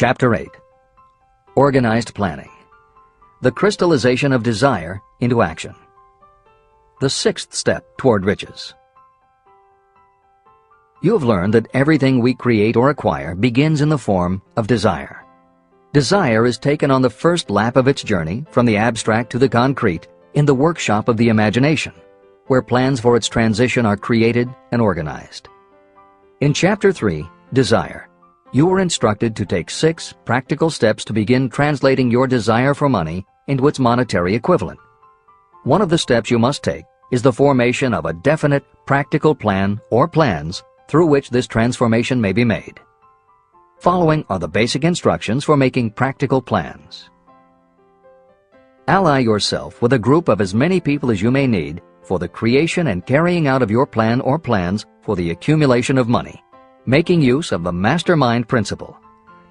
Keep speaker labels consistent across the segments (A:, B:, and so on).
A: Chapter 8. Organized Planning. The crystallization of desire into action. The sixth step toward riches. You have learned that everything we create or acquire begins in the form of desire. Desire is taken on the first lap of its journey from the abstract to the concrete in the workshop of the imagination, where plans for its transition are created and organized. In Chapter 3, Desire, you were instructed to take 6 practical steps to begin translating your desire for money into its monetary equivalent. One of the steps you must take is the formation of a definite practical plan or plans through which this transformation may be made. Following are the basic instructions for making practical plans. Ally yourself with a group of as many people as you may need for the creation and carrying out of your plan or plans for the accumulation of money, making use of the mastermind principle.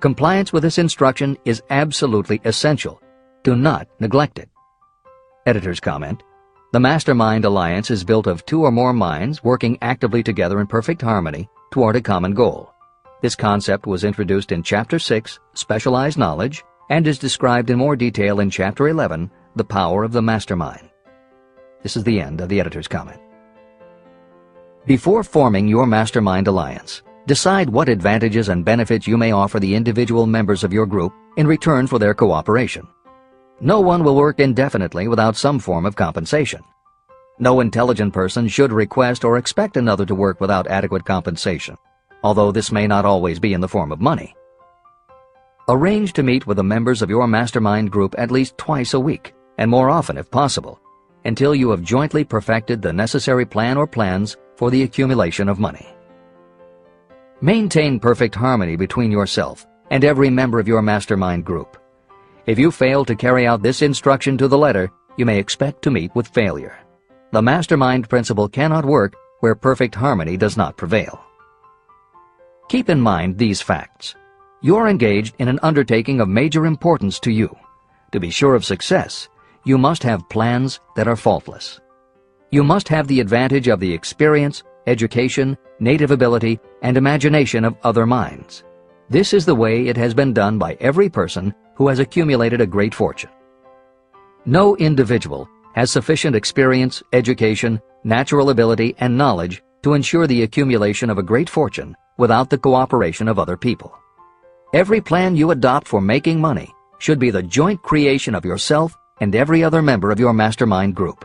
A: Compliance with this instruction is absolutely essential. Do not neglect it. Editor's comment: the Mastermind Alliance is built of 2 or more minds working actively together in perfect harmony toward a common goal. This concept was introduced in Chapter 6, Specialized Knowledge, and is described in more detail in Chapter 11, The Power of the Mastermind. This is the end of the editor's comment. Before forming your Mastermind Alliance, decide what advantages and benefits you may offer the individual members of your group in return for their cooperation. No one will work indefinitely without some form of compensation. No intelligent person should request or expect another to work without adequate compensation, although this may not always be in the form of money. Arrange to meet with the members of your mastermind group at least twice a week, and more often if possible, until you have jointly perfected the necessary plan or plans for the accumulation of money. Maintain perfect harmony between yourself and every member of your mastermind group. If you fail to carry out this instruction to the letter, you may expect to meet with failure. The mastermind principle cannot work where perfect harmony does not prevail. Keep in mind these facts. You are engaged in an undertaking of major importance to you. To be sure of success, you must have plans that are faultless. You must have the advantage of the experience, education, native ability, and imagination of other minds. This is the way it has been done by every person who has accumulated a great fortune. No individual has sufficient experience, education, natural ability, and knowledge to ensure the accumulation of a great fortune without the cooperation of other people. Every plan you adopt for making money should be the joint creation of yourself and every other member of your mastermind group.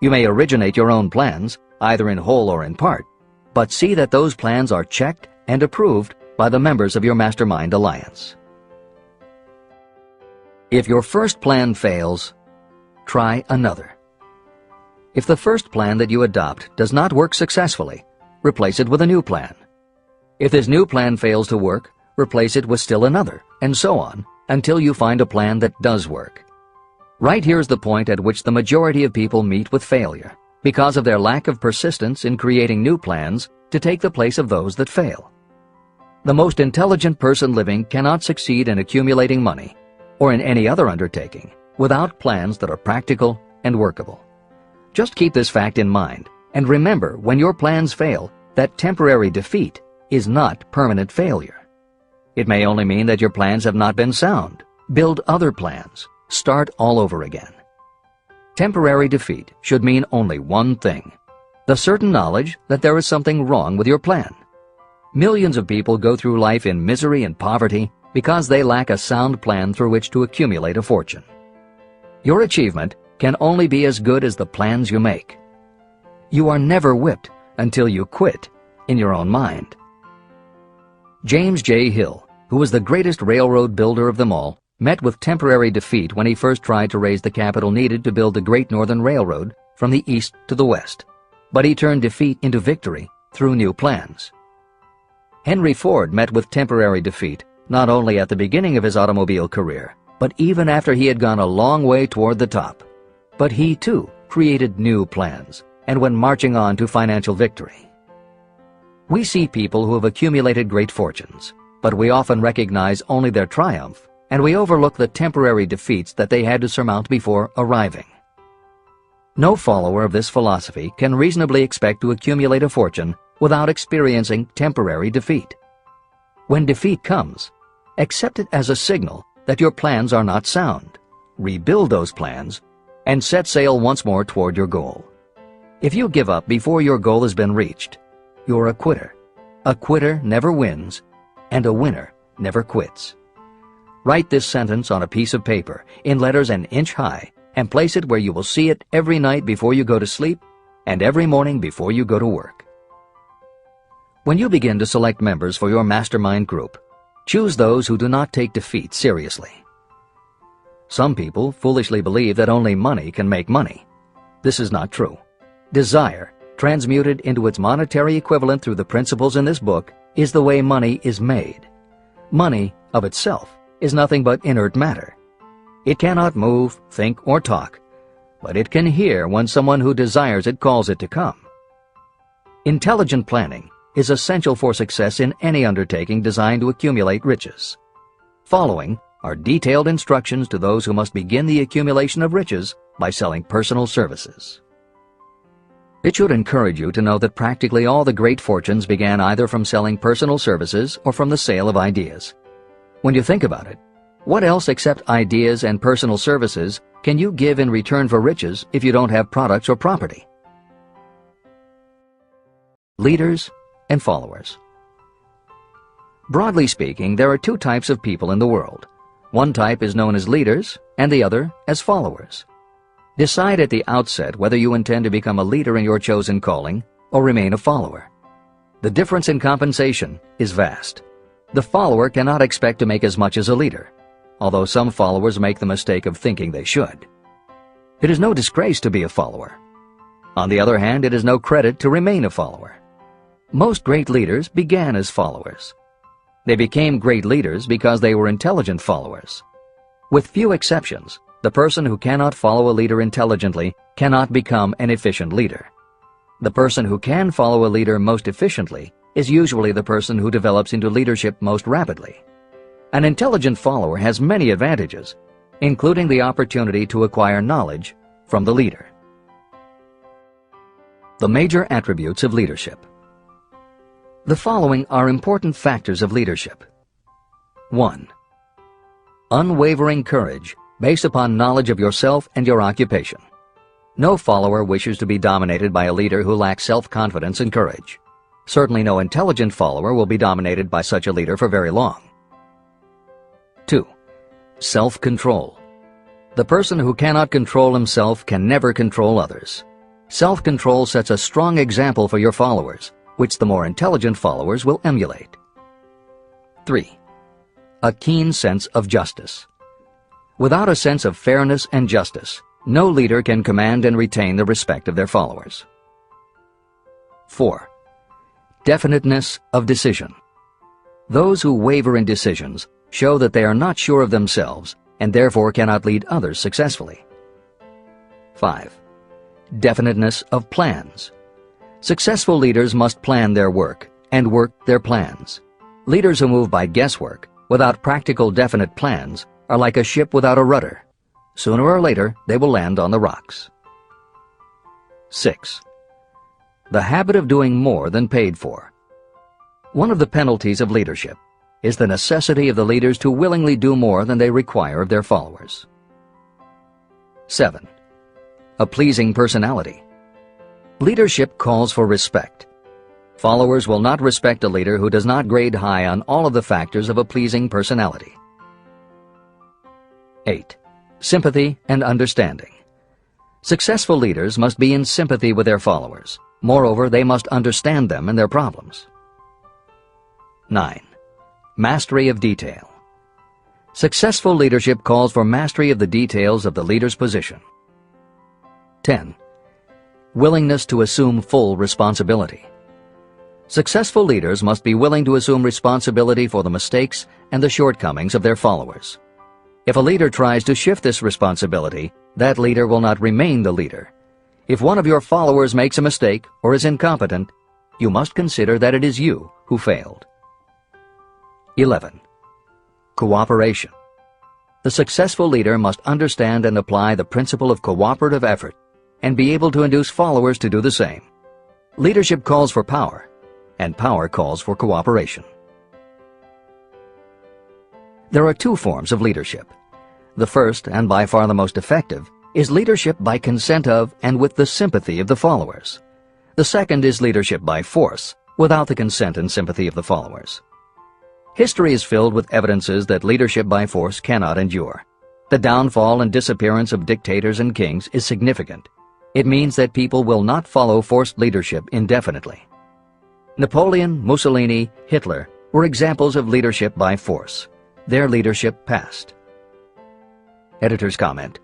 A: You may originate your own plans, either in whole or in part, but see that those plans are checked and approved by the members of your mastermind alliance. If your first plan fails, try another. If the first plan that you adopt does not work successfully, replace it with a new plan. If this new plan fails to work, replace it with still another, and so on, until you find a plan that does work. Right here is the point at which the majority of people meet with failure, because of their lack of persistence in creating new plans to take the place of those that fail. The most intelligent person living cannot succeed in accumulating money, or in any other undertaking, without plans that are practical and workable. Just keep this fact in mind, and remember when your plans fail that temporary defeat is not permanent failure. It may only mean that your plans have not been sound. Build other plans. Start all over again. Temporary defeat should mean only one thing: the certain knowledge that there is something wrong with your plan. Millions of people go through life in misery and poverty because they lack a sound plan through which to accumulate a fortune. Your achievement can only be as good as the plans you make. You are never whipped until you quit in your own mind. James J. Hill, who was the greatest railroad builder of them all, met with temporary defeat when he first tried to raise the capital needed to build the Great Northern Railroad from the east to the west. But he turned defeat into victory through new plans. Henry Ford met with temporary defeat not only at the beginning of his automobile career, but even after he had gone a long way toward the top. But he, too, created new plans and went marching on to financial victory. We see people who have accumulated great fortunes, but we often recognize only their triumph, and we overlook the temporary defeats that they had to surmount before arriving. No follower of this philosophy can reasonably expect to accumulate a fortune without experiencing temporary defeat. When defeat comes, accept it as a signal that your plans are not sound. Rebuild those plans and set sail once more toward your goal. If you give up before your goal has been reached, you're a quitter. A quitter never wins, and a winner never quits. Write this sentence on a piece of paper in letters an inch high and place it where you will see it every night before you go to sleep and every morning before you go to work. When you begin to select members for your mastermind group, choose those who do not take defeat seriously. Some people foolishly believe that only money can make money. This is not true. Desire, transmuted into its monetary equivalent through the principles in this book, is the way money is made. Money, of itself, is nothing but inert matter. It cannot move, think, or talk, but it can hear when someone who desires it calls it to come. Intelligent planning is essential for success in any undertaking designed to accumulate riches. Following are detailed instructions to those who must begin the accumulation of riches by selling personal services. It should encourage you to know that practically all the great fortunes began either from selling personal services or from the sale of ideas. When you think about it, what else except ideas and personal services can you give in return for riches if you don't have products or property? Leaders and followers. Broadly speaking, there are two types of people in the world. One type is known as leaders and the other as followers. Decide at the outset whether you intend to become a leader in your chosen calling or remain a follower. The difference in compensation is vast. The follower cannot expect to make as much as a leader, although some followers make the mistake of thinking they should. It is no disgrace to be a follower. On the other hand, it is no credit to remain a follower. Most great leaders began as followers. They became great leaders because they were intelligent followers. With few exceptions, the person who cannot follow a leader intelligently cannot become an efficient leader. The person who can follow a leader most efficiently is usually the person who develops into leadership most rapidly. An intelligent follower has many advantages, including the opportunity to acquire knowledge from the leader. The major attributes of leadership. The following are important factors of leadership. 1. Unwavering courage based upon knowledge of yourself and your occupation. No follower wishes to be dominated by a leader who lacks self-confidence and courage. Certainly no intelligent follower will be dominated by such a leader for very long. 2. Self-control. The person who cannot control himself can never control others. Self-control sets a strong example for your followers, which the more intelligent followers will emulate. 3. A keen sense of justice. Without a sense of fairness and justice, no leader can command and retain the respect of their followers. 4. Definiteness of decision. Those who waver in decisions show that they are not sure of themselves and therefore cannot lead others successfully. 5. Definiteness of plans. Successful leaders must plan their work and work their plans. Leaders who move by guesswork, without practical definite plans, are like a ship without a rudder. Sooner or later, they will land on the rocks. 6. The habit of doing more than paid for. One of the penalties of leadership is the necessity of the leaders to willingly do more than they require of their followers. 7. A pleasing personality. Leadership calls for respect. Followers will not respect a leader who does not grade high on all of the factors of a pleasing personality. 8. Sympathy and understanding. Successful leaders must be in sympathy with their followers. Moreover, they must understand them and their problems. 9. Mastery of detail. Successful leadership calls for mastery of the details of the leader's position. 10. Willingness to assume full responsibility. Successful leaders must be willing to assume responsibility for the mistakes and the shortcomings of their followers. If a leader tries to shift this responsibility, that leader will not remain the leader. If one of your followers makes a mistake or is incompetent, you must consider that it is you who failed. 11. Cooperation. The successful leader must understand and apply the principle of cooperative effort and be able to induce followers to do the same. Leadership calls for power, and power calls for cooperation. There are two forms of leadership. The first, and by far the most effective, is leadership by consent of and with the sympathy of the followers. The second is leadership by force, without the consent and sympathy of the followers. History is filled with evidences that leadership by force cannot endure. The downfall and disappearance of dictators and kings is significant. It means that people will not follow forced leadership indefinitely. Napoleon, Mussolini, Hitler were examples of leadership by force. Their leadership passed. Editor's comment: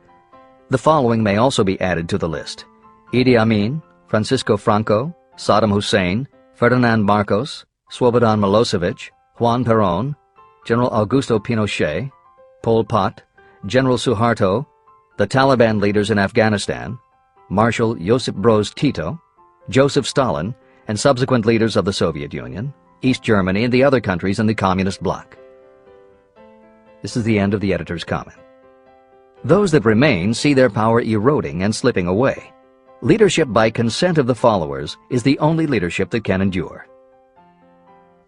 A: the following may also be added to the list: Idi Amin, Francisco Franco, Saddam Hussein, Ferdinand Marcos, Slobodan Milosevic, Juan Perón, General Augusto Pinochet, Pol Pot, General Suharto, the Taliban leaders in Afghanistan, Marshal Josip Broz Tito, Joseph Stalin, and subsequent leaders of the Soviet Union, East Germany, and the other countries in the Communist bloc. This is the end of the editor's comment. Those that remain see their power eroding and slipping away. Leadership by consent of the followers is the only leadership that can endure.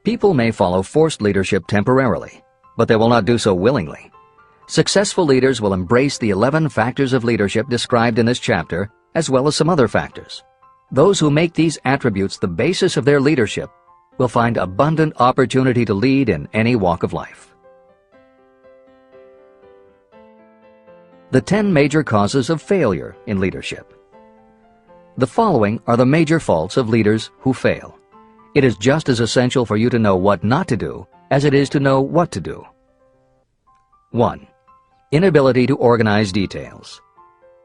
A: People may follow forced leadership temporarily, but they will not do so willingly. Successful leaders will embrace the 11 factors of leadership described in this chapter, as well as some other factors. Those who make these attributes the basis of their leadership will find abundant opportunity to lead in any walk of life. The 10 major causes of failure in leadership. The following are the major faults of leaders who fail. It is just as essential for you to know what not to do as it is to know what to do. 1. Inability to organize details.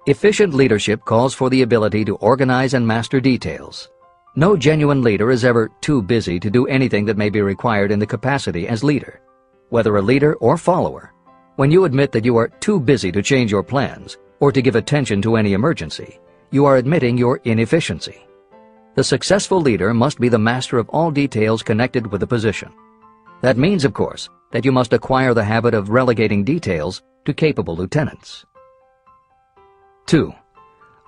A: Efficient leadership calls for the ability to organize and master details. No genuine leader is ever too busy to do anything that may be required in the capacity as leader. Whether a leader or follower, when you admit that you are too busy to change your plans or to give attention to any emergency, you are admitting your inefficiency. The successful leader must be the master of all details connected with the position. That means, of course, that you must acquire the habit of relegating details to capable lieutenants. 2.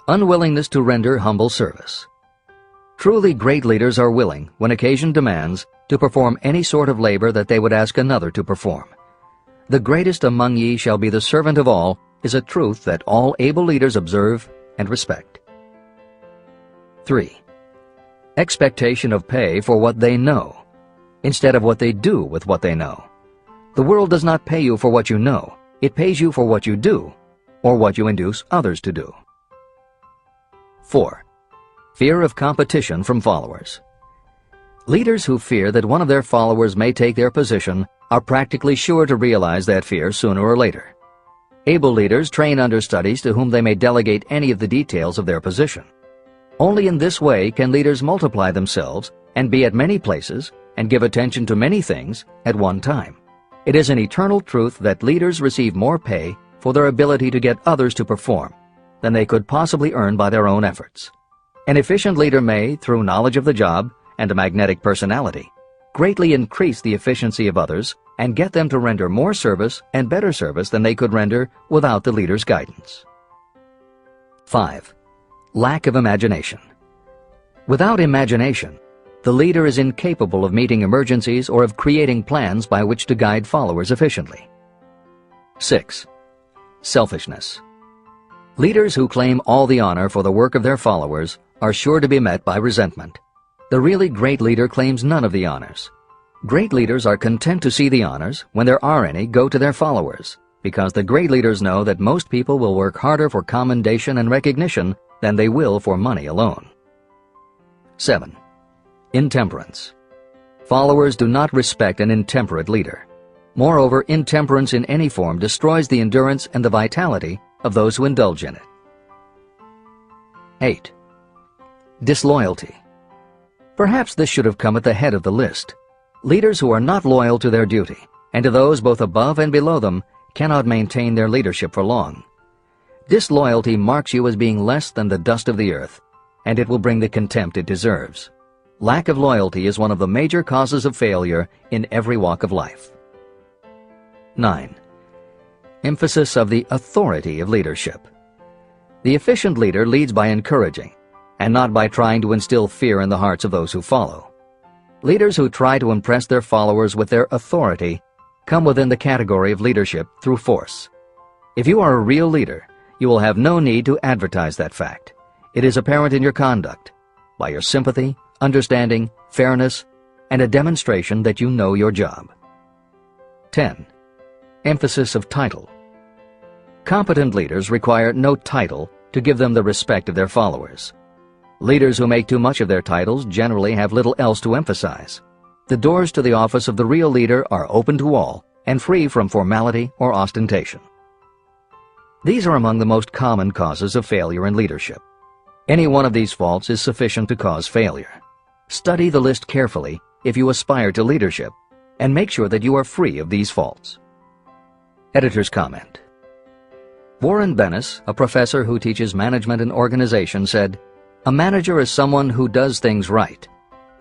A: Unwillingness to render humble service. Truly great leaders are willing, when occasion demands, to perform any sort of labor that they would ask another to perform. The greatest among ye shall be the servant of all is a truth that all able leaders observe and respect. 3. Expectation of pay for what they know, instead of what they do with what they know. The world does not pay you for what you know, it pays you for what you do, or what you induce others to do. 4. Fear of competition from followers. Leaders who fear that one of their followers may take their position are practically sure to realize that fear sooner or later. Able leaders train understudies to whom they may delegate any of the details of their position. Only in this way can leaders multiply themselves and be at many places and give attention to many things at one time. It is an eternal truth that leaders receive more pay for their ability to get others to perform than they could possibly earn by their own efforts. An efficient leader may, through knowledge of the job and a magnetic personality, greatly increase the efficiency of others and get them to render more service and better service than they could render without the leader's guidance. 5. Lack of imagination. Without imagination, the leader is incapable of meeting emergencies or of creating plans by which to guide followers efficiently. 6. Selfishness. Leaders who claim all the honor for the work of their followers are sure to be met by resentment. The really great leader claims none of the honors. Great leaders are content to see the honors, when there are any, go to their followers, because the great leaders know that most people will work harder for commendation and recognition than they will for money alone. 7. Intemperance. Followers do not respect an intemperate leader. Moreover, intemperance in any form destroys the endurance and the vitality of those who indulge in it. 8. Disloyalty. Perhaps this should have come at the head of the list. Leaders who are not loyal to their duty, and to those both above and below them, cannot maintain their leadership for long. Disloyalty marks you as being less than the dust of the earth, and it will bring the contempt it deserves. Lack of loyalty is one of the major causes of failure in every walk of life. 9. Emphasis of the authority of leadership. The efficient leader leads by encouraging, and not by trying to instill fear in the hearts of those who follow. Leaders who try to impress their followers with their authority come within the category of leadership through force. If you are a real leader, you will have no need to advertise that fact. It is apparent in your conduct, by your sympathy, understanding, fairness, and a demonstration that you know your job. 10. Emphasis of title. Competent leaders require no title to give them the respect of their followers. Leaders who make too much of their titles generally have little else to emphasize. The doors to the office of the real leader are open to all and free from formality or ostentation. These are among the most common causes of failure in leadership. Any one of these faults is sufficient to cause failure. Study the list carefully if you aspire to leadership, and make sure that you are free of these faults. Editor's comment. Warren Bennis, a professor who teaches management and organization, said, "A manager is someone who does things right.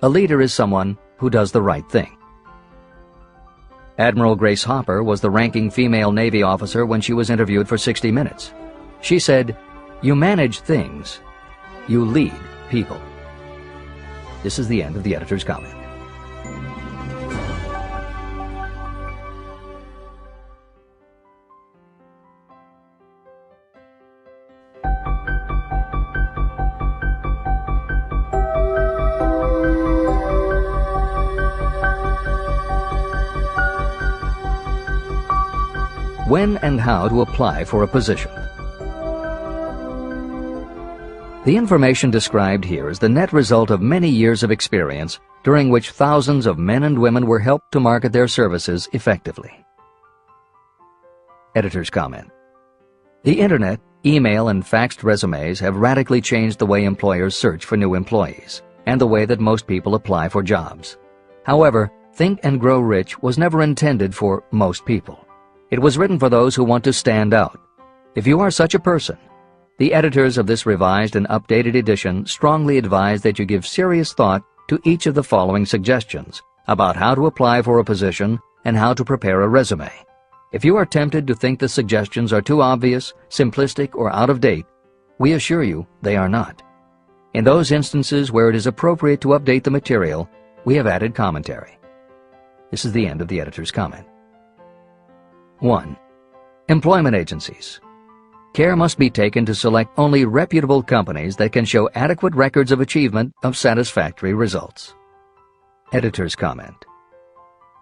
A: A leader is someone who does the right thing." Admiral Grace Hopper was the ranking female Navy officer when she was interviewed for 60 Minutes. She said, "You manage things. You lead people." This is the end of the editor's comment. When and how to apply for a position. The information described here is the net result of many years of experience during which thousands of men and women were helped to market their services effectively. Editor's comment. The Internet, email, and faxed resumes have radically changed the way employers search for new employees and the way that most people apply for jobs. However, Think and Grow Rich was never intended for most people. It was written for those who want to stand out. If you are such a person, the editors of this revised and updated edition strongly advise that you give serious thought to each of the following suggestions about how to apply for a position and how to prepare a resume. If you are tempted to think the suggestions are too obvious, simplistic, or out of date, we assure you they are not. In those instances where it is appropriate to update the material, we have added commentary. This is the end of the editor's comment. 1. Employment agencies. Care must be taken to select only reputable companies that can show adequate records of achievement of satisfactory results. Editor's comment.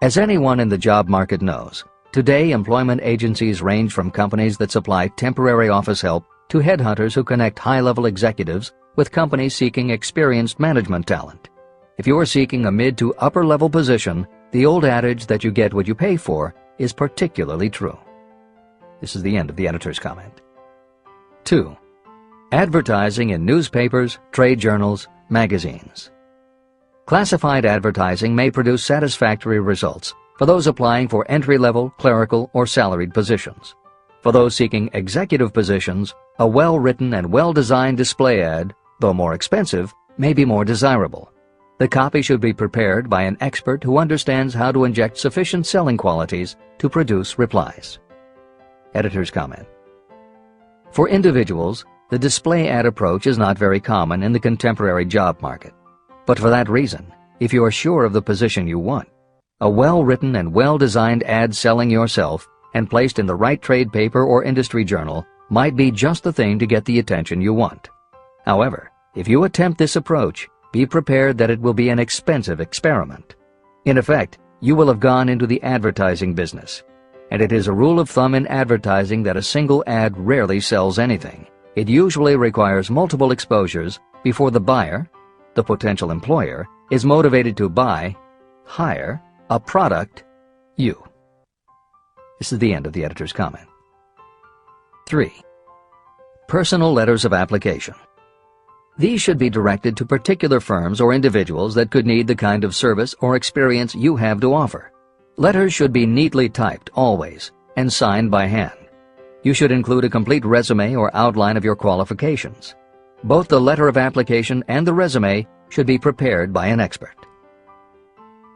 A: As anyone in the job market knows, today employment agencies range from companies that supply temporary office help to headhunters who connect high-level executives with companies seeking experienced management talent. If you are seeking a mid to upper-level position, the old adage that you get what you pay for is particularly true. This is the end of the editor's comment. 2. Advertising in newspapers, trade journals, magazines. Classified advertising may produce satisfactory results for those applying for entry-level, clerical, or salaried positions. For those seeking executive positions, a well-written and well-designed display ad, though more expensive, may be more desirable. The copy should be prepared by an expert who understands how to inject sufficient selling qualities to produce replies. Editor's comment. For individuals, the display ad approach is not very common in the contemporary job market. But for that reason, if you are sure of the position you want, a well-written and well-designed ad selling yourself and placed in the right trade paper or industry journal might be just the thing to get the attention you want. However, if you attempt this approach, be prepared that it will be an expensive experiment. In effect, you will have gone into the advertising business, and it is a rule of thumb in advertising that a single ad rarely sells anything. It usually requires multiple exposures before the buyer, the potential employer, is motivated to buy, hire, a product, you. This is the end of the editor's comment. 3. Personal letters of application. These should be directed to particular firms or individuals that could need the kind of service or experience you have to offer. Letters should be neatly typed always and signed by hand. You should include a complete resume or outline of your qualifications. Both the letter of application and the resume should be prepared by an expert.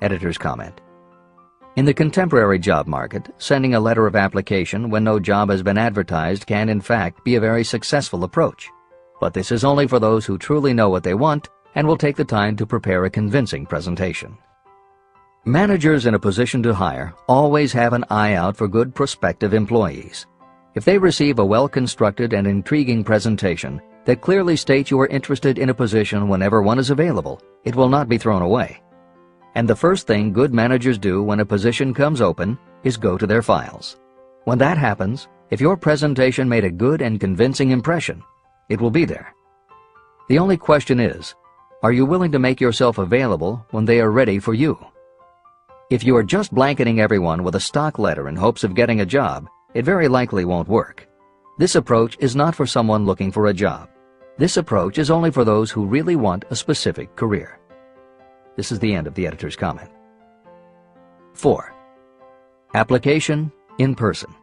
A: Editor's comment. In the contemporary job market, sending a letter of application when no job has been advertised can in fact be a very successful approach. But this is only for those who truly know what they want and will take the time to prepare a convincing presentation. Managers in a position to hire always have an eye out for good prospective employees. If they receive a well-constructed and intriguing presentation that clearly states you are interested in a position whenever one is available, it will not be thrown away. And the first thing good managers do when a position comes open is go to their files. When that happens, if your presentation made a good and convincing impression, it will be there. The only question is, are you willing to make yourself available when they are ready for you? If you are just blanketing everyone with a stock letter in hopes of getting a job, it very likely won't work. This approach is not for someone looking for a job. This approach is only for those who really want a specific career. This is the end of the editor's comment. 4. Application in person.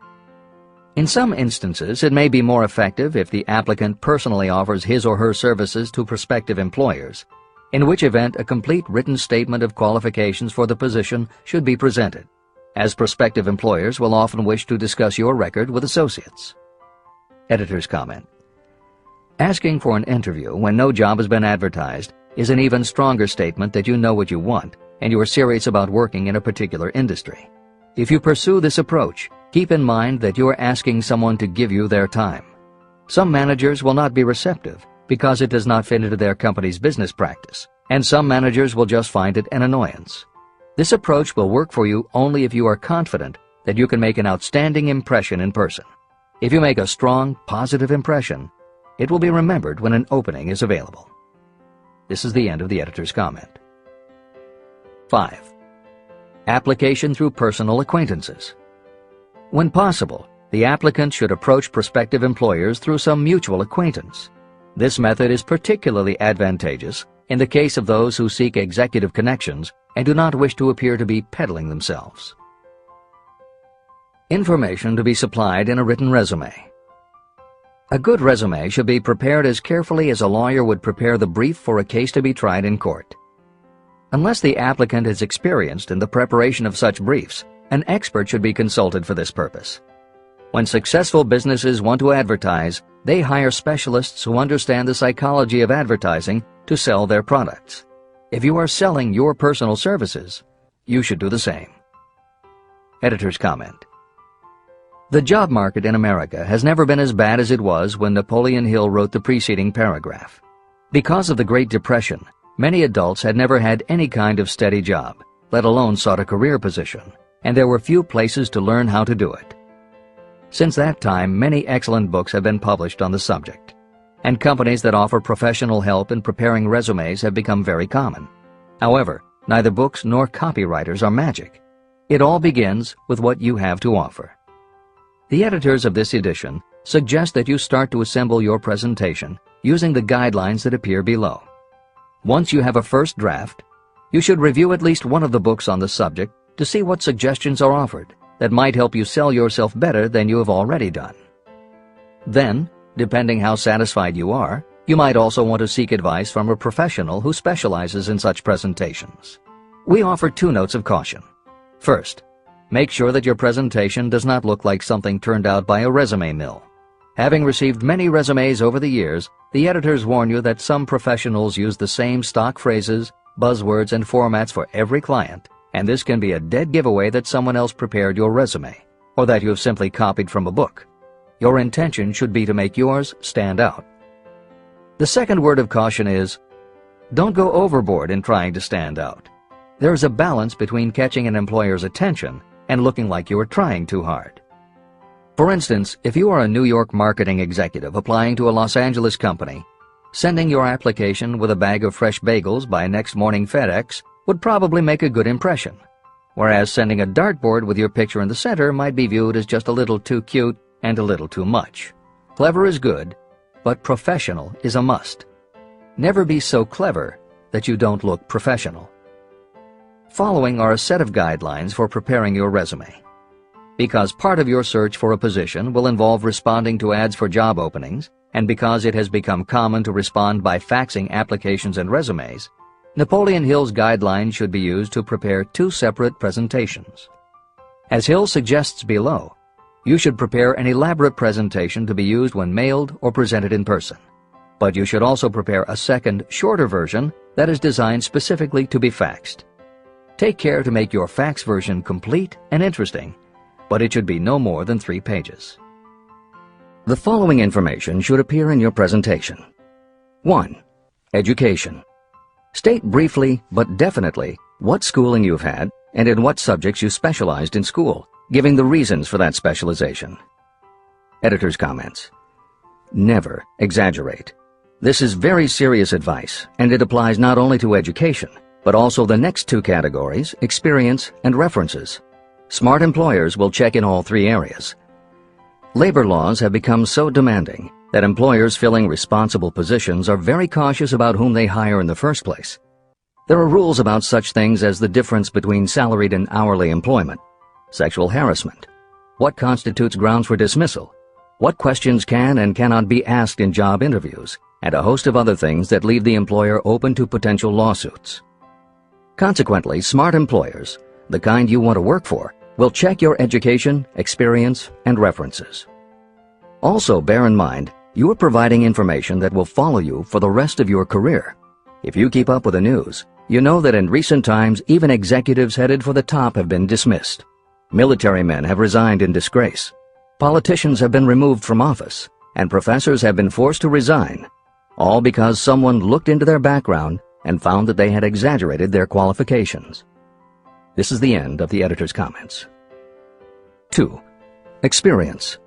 A: In some instances, it may be more effective if the applicant personally offers his or her services to prospective employers, in which event a complete written statement of qualifications for the position should be presented, as prospective employers will often wish to discuss your record with associates. Editor's comment. Asking for an interview when no job has been advertised is an even stronger statement that you know what you want and you are serious about working in a particular industry. If you pursue this approach, keep in mind that you are asking someone to give you their time. Some managers will not be receptive because it does not fit into their company's business practice, and some managers will just find it an annoyance. This approach will work for you only if you are confident that you can make an outstanding impression in person. If you make a strong, positive impression, it will be remembered when an opening is available. This is the end of the editor's comment. 5. Application through personal acquaintances. When possible, the applicant should approach prospective employers through some mutual acquaintance. This method is particularly advantageous in the case of those who seek executive connections and do not wish to appear to be peddling themselves. Information to be supplied in a written resume. A good resume should be prepared as carefully as a lawyer would prepare the brief for a case to be tried in court. Unless the applicant is experienced in the preparation of such briefs, an expert should be consulted for this purpose. When successful businesses want to advertise, they hire specialists who understand the psychology of advertising to sell their products. If you are selling your personal services, you should do the same. Editor's comment. The job market in America has never been as bad as it was when Napoleon Hill wrote the preceding paragraph. Because of the Great Depression, many adults had never had any kind of steady job, let alone sought a career position, and there were few places to learn how to do it. Since that time, many excellent books have been published on the subject, and companies that offer professional help in preparing resumes have become very common. However, neither books nor copywriters are magic. It all begins with what you have to offer. The editors of this edition suggest that you start to assemble your presentation using the guidelines that appear below. Once you have a first draft, you should review at least one of the books on the subject to see what suggestions are offered that might help you sell yourself better than you have already done. Then, depending how satisfied you are, you might also want to seek advice from a professional who specializes in such presentations. We offer 2 notes of caution. First, make sure that your presentation does not look like something turned out by a resume mill. Having received many resumes over the years, the editors warn you that some professionals use the same stock phrases, buzzwords, and formats for every client, and this can be a dead giveaway that someone else prepared your resume, or that you have simply copied from a book. Your intention should be to make yours stand out. The second word of caution is, don't go overboard in trying to stand out. There is a balance between catching an employer's attention and looking like you are trying too hard. For instance, if you are a New York marketing executive applying to a Los Angeles company, sending your application with a bag of fresh bagels by next morning FedEx would probably make a good impression, whereas sending a dartboard with your picture in the center might be viewed as just a little too cute and a little too much. Clever is good, but professional is a must. Never be so clever that you don't look professional. Following are a set of guidelines for preparing your resume. Because part of your search for a position will involve responding to ads for job openings, and because it has become common to respond by faxing applications and resumes, Napoleon Hill's guidelines should be used to prepare 2 separate presentations. As Hill suggests below, you should prepare an elaborate presentation to be used when mailed or presented in person. But you should also prepare a second, shorter version that is designed specifically to be faxed. Take care to make your fax version complete and interesting, but it should be no more than 3 pages. The following information should appear in your presentation. 1. Education. State briefly but definitely what schooling you've had and in what subjects you specialized in school, giving the reasons for that specialization. Editor's comments. Never exaggerate. This is very serious advice, and it applies not only to education, but also the next 2 categories, experience and references. Smart employers will check in all 3 areas. Labor laws have become so demanding that employers filling responsible positions are very cautious about whom they hire in the first place. There are rules about such things as the difference between salaried and hourly employment, sexual harassment, what constitutes grounds for dismissal, what questions can and cannot be asked in job interviews, and a host of other things that leave the employer open to potential lawsuits. Consequently, smart employers, the kind you want to work for, will check your education, experience, and references. Also, bear in mind, you are providing information that will follow you for the rest of your career. If you keep up with the news, you know that in recent times even executives headed for the top have been dismissed. Military men have resigned in disgrace. Politicians have been removed from office, and professors have been forced to resign, all because someone looked into their background and found that they had exaggerated their qualifications. This is the end of the editor's comments. 2. Experience.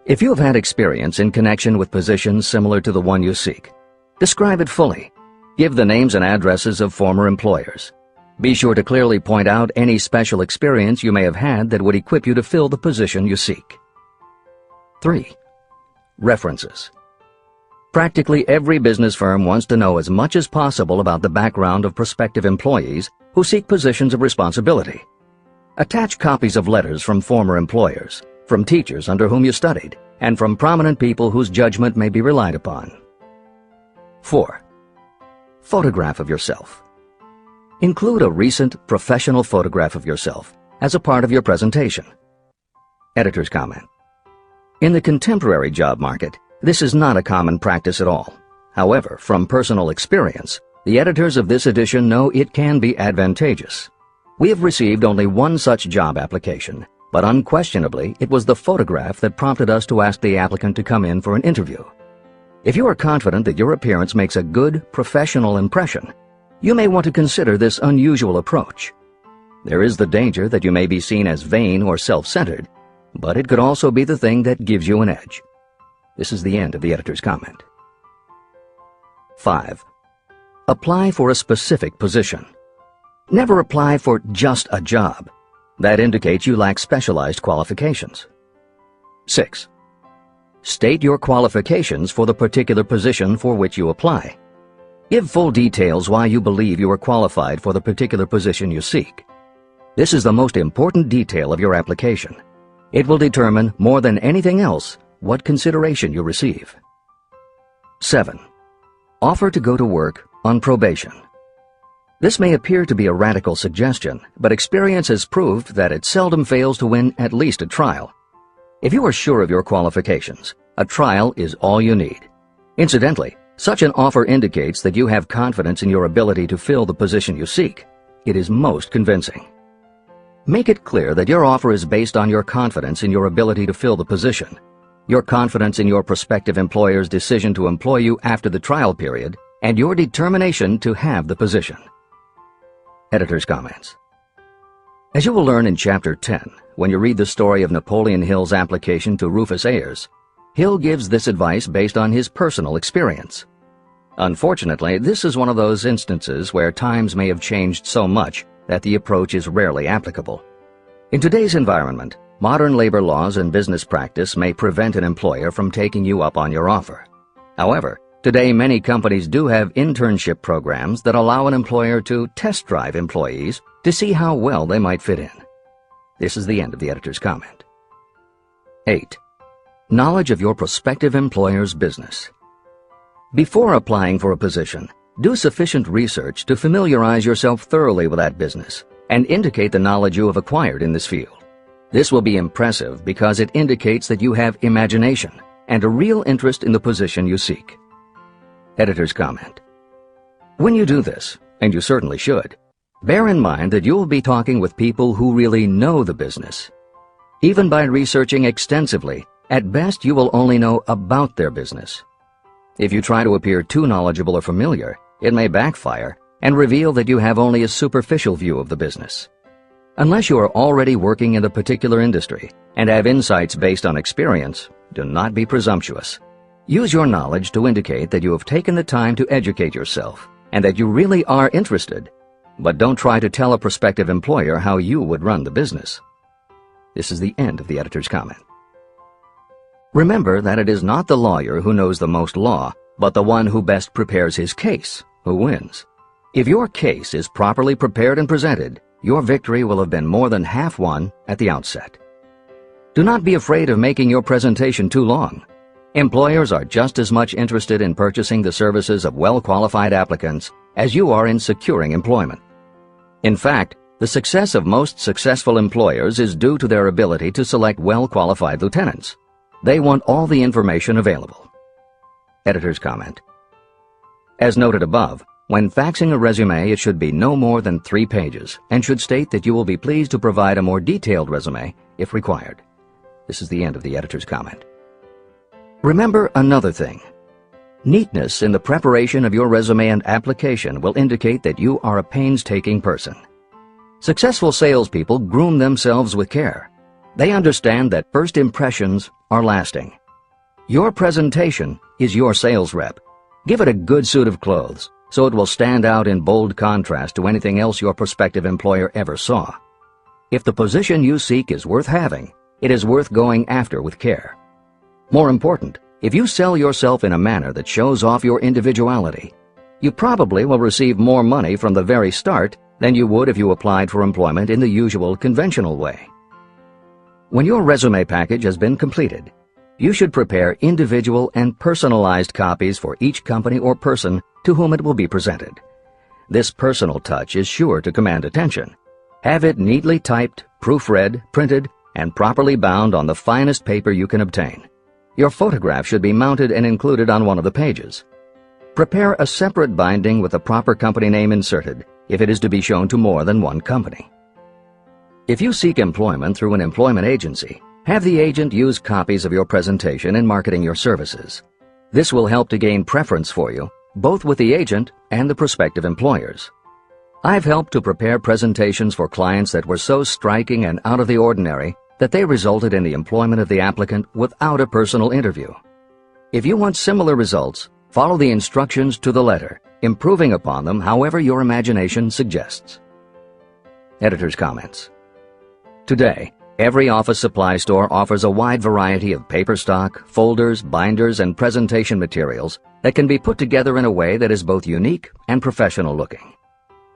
A: If you have had experience in connection with positions similar to the one you seek, describe it fully. Give the names and addresses of former employers. Be sure to clearly point out any special experience you may have had that would equip you to fill the position you seek. 3. References. Practically every business firm wants to know as much as possible about the background of prospective employees who seek positions of responsibility. Attach copies of letters from former employers, from teachers under whom you studied, and from prominent people whose judgment may be relied upon. 4. Photograph of yourself. Include a recent professional photograph of yourself as a part of your presentation. Editor's comment. In the contemporary job market, this is not a common practice at all. However, from personal experience, the editors of this edition know it can be advantageous. We have received only one such job application, but unquestionably it was the photograph that prompted us to ask the applicant to come in for an interview. If you are confident that your appearance makes a good, professional impression, you may want to consider this unusual approach. There is the danger that you may be seen as vain or self-centered, but it could also be the thing that gives you an edge. This is the end of the editor's comment. 5. Apply for a specific position. Never apply for just a job. That indicates you lack specialized qualifications. 6. State your qualifications for the particular position for which you apply. Give full details why you believe you are qualified for the particular position you seek. This is the most important detail of your application. It will determine, more than anything else, what consideration you receive. 7. Offer to go to work on probation. This may appear to be a radical suggestion, but experience has proved that it seldom fails to win at least a trial. If you are sure of your qualifications, a trial is all you need. Incidentally, such an offer indicates that you have confidence in your ability to fill the position you seek. It is most convincing. Make it clear that your offer is based on your confidence in your ability to fill the position, your confidence in your prospective employer's decision to employ you after the trial period, and your determination to have the position. Editor's comments. As you will learn in Chapter 10, when you read the story of Napoleon Hill's application to Rufus Ayers, Hill gives this advice based on his personal experience. Unfortunately, this is one of those instances where times may have changed so much that the approach is rarely applicable. In today's environment, modern labor laws and business practice may prevent an employer from taking you up on your offer. However, today many companies do have internship programs that allow an employer to test drive employees to see how well they might fit in. This is the end of the editor's comment. 8. Knowledge of your prospective employer's business. Before applying for a position, do sufficient research to familiarize yourself thoroughly with that business and indicate the knowledge you have acquired in this field. This will be impressive because it indicates that you have imagination and a real interest in the position you seek. Editor's comment. When you do this, and you certainly should, Bear in mind that you will be talking with people who really know the business. Even by researching extensively, at best you will only know about their business. If you try to appear too knowledgeable or familiar, it may backfire and reveal that you have only a superficial view of the business. Unless you are already working in a particular industry and have insights based on experience, do not be presumptuous. Use your knowledge to indicate that you have taken the time to educate yourself and that you really are interested, but don't try to tell a prospective employer how you would run the business. This is the end of the editor's comment. Remember that it is not the lawyer who knows the most law, but the one who best prepares his case who wins. If your case is properly prepared and presented, your victory will have been more than half won at the outset. Do not be afraid of making your presentation too long. Employers are just as much interested in purchasing the services of well-qualified applicants as you are in securing employment. In fact, the success of most successful employers is due to their ability to select well-qualified lieutenants. They want all the information available. Editor's comment. As noted above, when faxing a resume, it should be no more than 3 pages and should state that you will be pleased to provide a more detailed resume if required. This is the end of the editor's comment. Remember another thing. Neatness in the preparation of your resume and application will indicate that you are a painstaking person. Successful salespeople groom themselves with care. They understand that first impressions are lasting. Your presentation is your sales rep. Give it a good suit of clothes so it will stand out in bold contrast to anything else your prospective employer ever saw. If the position you seek is worth having, it is worth going after with care. More important, if you sell yourself in a manner that shows off your individuality, you probably will receive more money from the very start than you would if you applied for employment in the usual conventional way. When your resume package has been completed, you should prepare individual and personalized copies for each company or person to whom it will be presented. This personal touch is sure to command attention. Have it neatly typed, proofread, printed, and properly bound on the finest paper you can obtain. Your photograph should be mounted and included on one of the pages. Prepare a separate binding with the proper company name inserted if it is to be shown to more than one company. If you seek employment through an employment agency, have the agent use copies of your presentation in marketing your services. This will help to gain preference for you, both with the agent and the prospective employers. I've helped to prepare presentations for clients that were so striking and out of the ordinary that they resulted in the employment of the applicant without a personal interview. If you want similar results, follow the instructions to the letter, improving upon them however your imagination suggests. Editor's comments. Today, every office supply store offers a wide variety of paper stock, folders, binders, and presentation materials that can be put together in a way that is both unique and professional looking.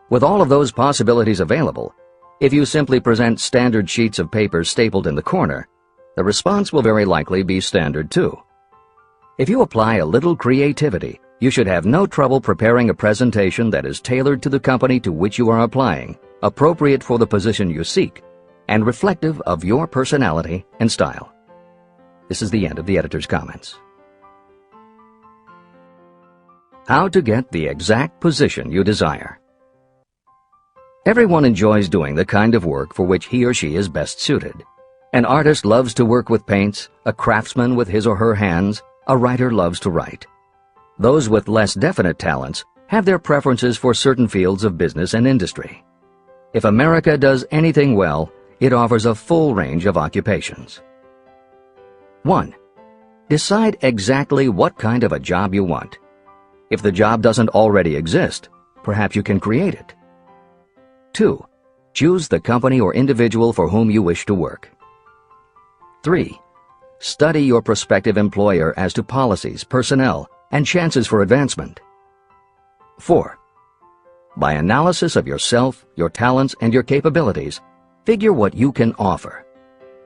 A: With all of those possibilities available, if you simply present standard sheets of paper stapled in the corner, the response will very likely be standard too. If you apply a little creativity, you should have no trouble preparing a presentation that is tailored to the company to which you are applying, appropriate for the position you seek, and reflective of your personality and style. This is the end of the editor's comments. How to get the exact position you desire. Everyone enjoys doing the kind of work for which he or she is best suited. An artist loves to work with paints, a craftsman with his or her hands, a writer loves to write. Those with less definite talents have their preferences for certain fields of business and industry. If America does anything well, it offers a full range of occupations. 1. Decide exactly what kind of a job you want. If the job doesn't already exist, perhaps you can create it. 2. Choose the company or individual for whom you wish to work. 3. Study your prospective employer as to policies, personnel, and chances for advancement. 4. By analysis of yourself, your talents, and your capabilities, figure what you can offer.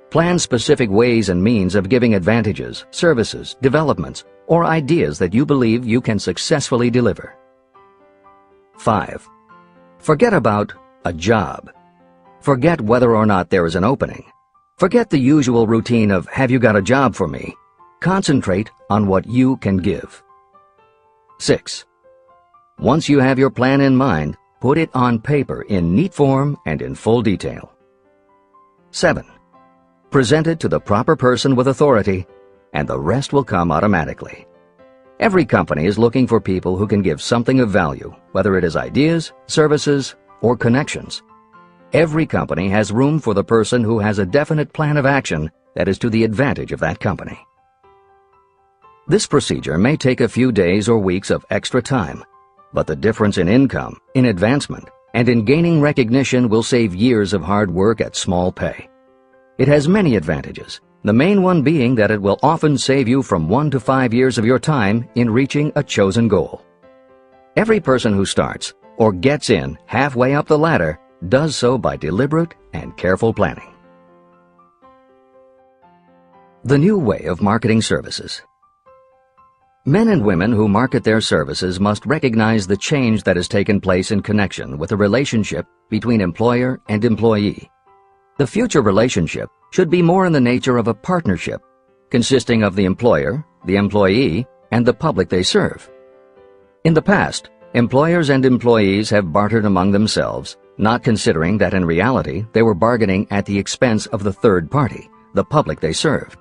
A: Plan specific ways and means of giving advantages, services, developments, or ideas that you believe you can successfully deliver. 5. Forget about a job. Forget whether or not there is an opening. Forget the usual routine of, have you got a job for me? Concentrate on what you can give. 6. Once you have your plan in mind, put it on paper in neat form and in full detail. 7. Present it to the proper person with authority, and the rest will come automatically. Every company is looking for people who can give something of value, whether it is ideas, services, or connections. Every company has room for the person who has a definite plan of action that is to the advantage of that company. This procedure may take a few days or weeks of extra time, but the difference in income, in advancement, and in gaining recognition will save years of hard work at small pay. It has many advantages, the main one being that it will often save you from 1 to 5 years of your time in reaching a chosen goal. Every person who starts or gets in halfway up the ladder does so by deliberate and careful planning. The new way of marketing services. Men and women who market their services must recognize the change that has taken place in connection with the relationship between employer and employee. The future relationship should be more in the nature of a partnership, consisting of the employer, the employee, and the public they serve. In the past, employers and employees have bartered among themselves, not considering that in reality they were bargaining at the expense of the third party, the public they served.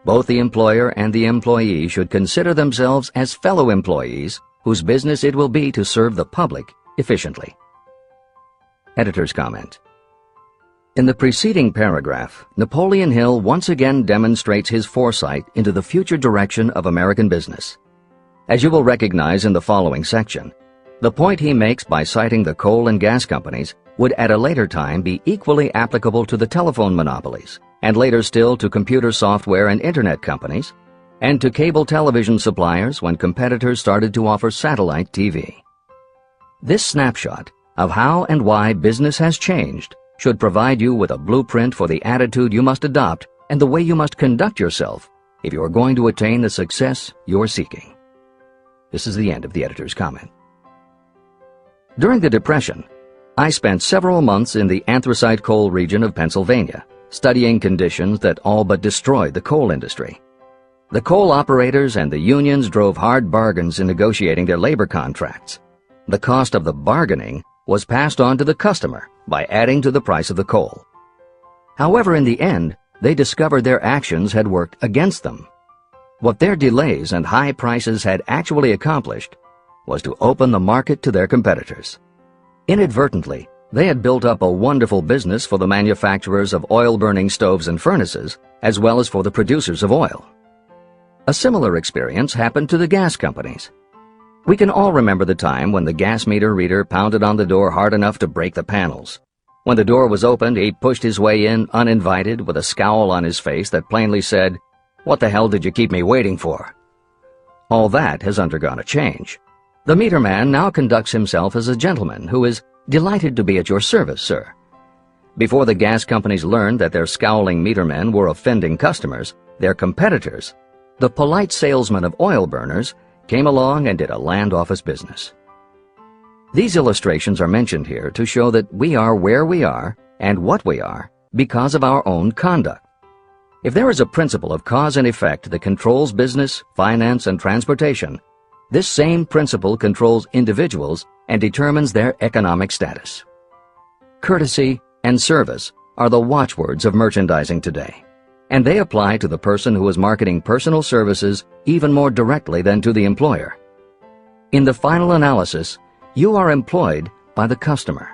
A: Both the employer and the employee should consider themselves as fellow employees whose business it will be to serve the public efficiently. Editor's comment. In the preceding paragraph, Napoleon Hill once again demonstrates his foresight into the future direction of American business. As you will recognize in the following section, the point he makes by citing the coal and gas companies would at a later time be equally applicable to the telephone monopolies, and later still to computer software and internet companies, and to cable television suppliers when competitors started to offer satellite TV. This snapshot of how and why business has changed should provide you with a blueprint for the attitude you must adopt and the way you must conduct yourself if you are going to attain the success you're seeking. This is the end of the editor's comment. During the Depression, I spent several months in the anthracite coal region of Pennsylvania, studying conditions that all but destroyed the coal industry. The coal operators and the unions drove hard bargains in negotiating their labor contracts. The cost of the bargaining was passed on to the customer by adding to the price of the coal. However, in the end, they discovered their actions had worked against them. What their delays and high prices had actually accomplished was to open the market to their competitors. Inadvertently, they had built up a wonderful business for the manufacturers of oil-burning stoves and furnaces, as well as for the producers of oil. A similar experience happened to the gas companies. We can all remember the time when the gas meter reader pounded on the door hard enough to break the panels. When the door was opened, he pushed his way in uninvited with a scowl on his face that plainly said, "What the hell did you keep me waiting for?" All that has undergone a change. The meter man now conducts himself as a gentleman who is delighted to be at your service, sir. Before the gas companies learned that their scowling metermen were offending customers, their competitors, the polite salesmen of oil burners, came along and did a land office business. These illustrations are mentioned here to show that we are where we are and what we are because of our own conduct. If there is a principle of cause and effect that controls business, finance, and transportation, this same principle controls individuals and determines their economic status. Courtesy and service are the watchwords of merchandising today, and they apply to the person who is marketing personal services even more directly than to the employer. In the final analysis, you are employed by the customer.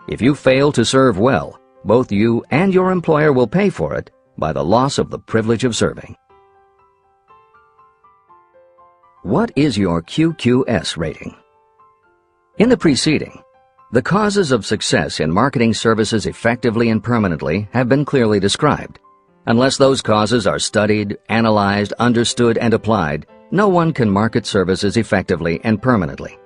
A: If you fail to serve well, both you and your employer will pay for it by the loss of the privilege of serving. What is your QQS rating? In the preceding, the causes of success in marketing services effectively and permanently have been clearly described. Unless those causes are studied, analyzed, understood, and applied, no one can market services effectively and permanently.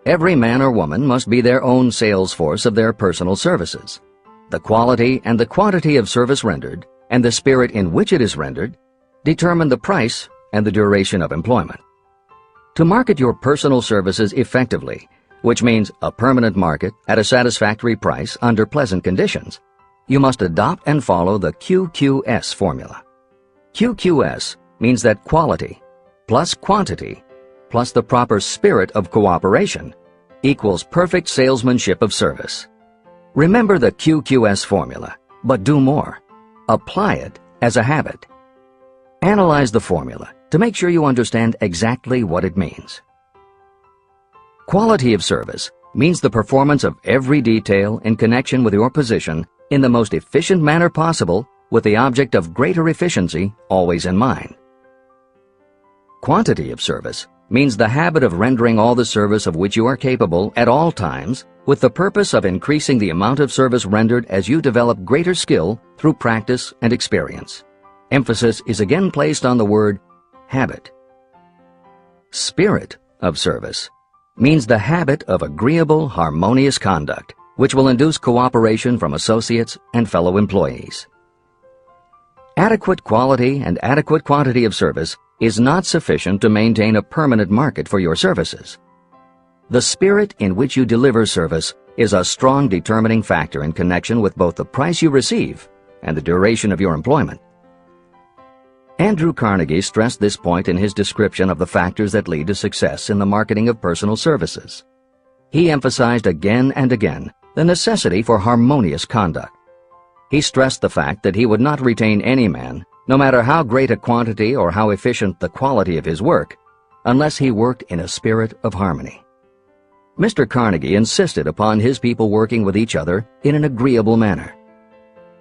A: Every man or woman must be their own sales force of their personal services. The quality and the quantity of service rendered, and the spirit in which it is rendered, determine the price and the duration of employment. To market your personal services effectively, which means a permanent market at a satisfactory price under pleasant conditions, you must adopt and follow the QQS formula. QQS means that quality plus quantity plus the proper spirit of cooperation equals perfect salesmanship of service. Remember the QQS formula, but do more. Apply it as a habit. Analyze the formula to make sure you understand exactly what it means. Quality of service means the performance of every detail in connection with your position in the most efficient manner possible, with the object of greater efficiency always in mind. Quantity of service means the habit of rendering all the service of which you are capable at all times, with the purpose of increasing the amount of service rendered as you develop greater skill through practice and experience. Emphasis is again placed on the word habit. Spirit of service means the habit of agreeable, harmonious conduct, which will induce cooperation from associates and fellow employees. Adequate quality and adequate quantity of service is not sufficient to maintain a permanent market for your services. The spirit in which you deliver service is a strong determining factor in connection with both the price you receive and the duration of your employment. Andrew Carnegie stressed this point in his description of the factors that lead to success in the marketing of personal services. He emphasized again and again the necessity for harmonious conduct. He stressed the fact that he would not retain any man, no matter how great a quantity or how efficient the quality of his work, unless he worked in a spirit of harmony. Mr. Carnegie insisted upon his people working with each other in an agreeable manner.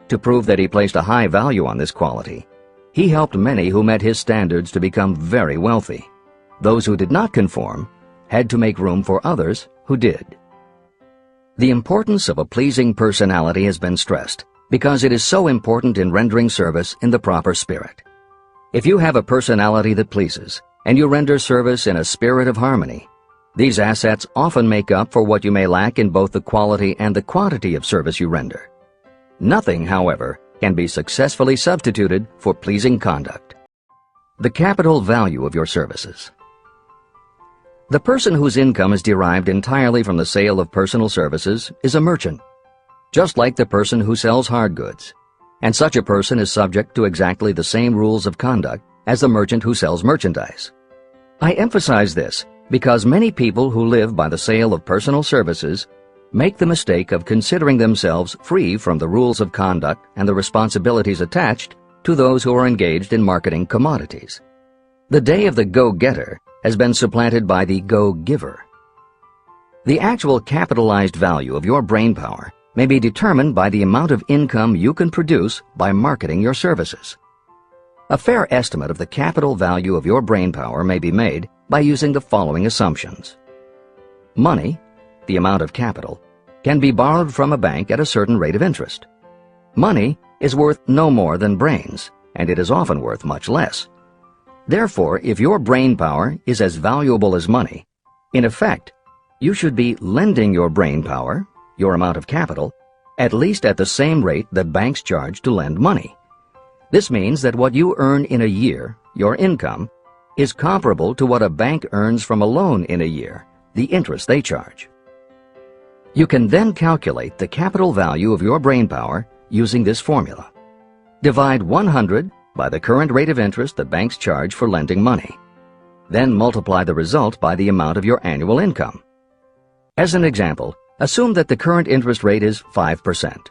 A: To prove that he placed a high value on this quality, he helped many who met his standards to become very wealthy. Those who did not conform had to make room for others who did. The importance of a pleasing personality has been stressed because it is so important in rendering service in the proper spirit. If you have a personality that pleases, and you render service in a spirit of harmony, these assets often make up for what you may lack in both the quality and the quantity of service you render. Nothing, however, can be successfully substituted for pleasing conduct. The capital value of your services. The person whose income is derived entirely from the sale of personal services is a merchant, just like the person who sells hard goods, and such a person is subject to exactly the same rules of conduct as the merchant who sells merchandise. I emphasize this because many people who live by the sale of personal services make the mistake of considering themselves free from the rules of conduct and the responsibilities attached to those who are engaged in marketing commodities. The day of the go-getter has been supplanted by the go-giver. The actual capitalized value of your brainpower may be determined by the amount of income you can produce by marketing your services. A fair estimate of the capital value of your brainpower may be made by using the following assumptions. Money, the amount of capital, can be borrowed from a bank at a certain rate of interest. Money is worth no more than brains, and it is often worth much less. Therefore, if your brainpower is as valuable as money, in effect, you should be lending your brainpower, your amount of capital, at least at the same rate that banks charge to lend money. This means that what you earn in a year, your income, is comparable to what a bank earns from a loan in a year, the interest they charge. You can then calculate the capital value of your brainpower using this formula. Divide 100 by the current rate of interest that banks charge for lending money. Then multiply the result by the amount of your annual income. As an example, assume that the current interest rate is 5%.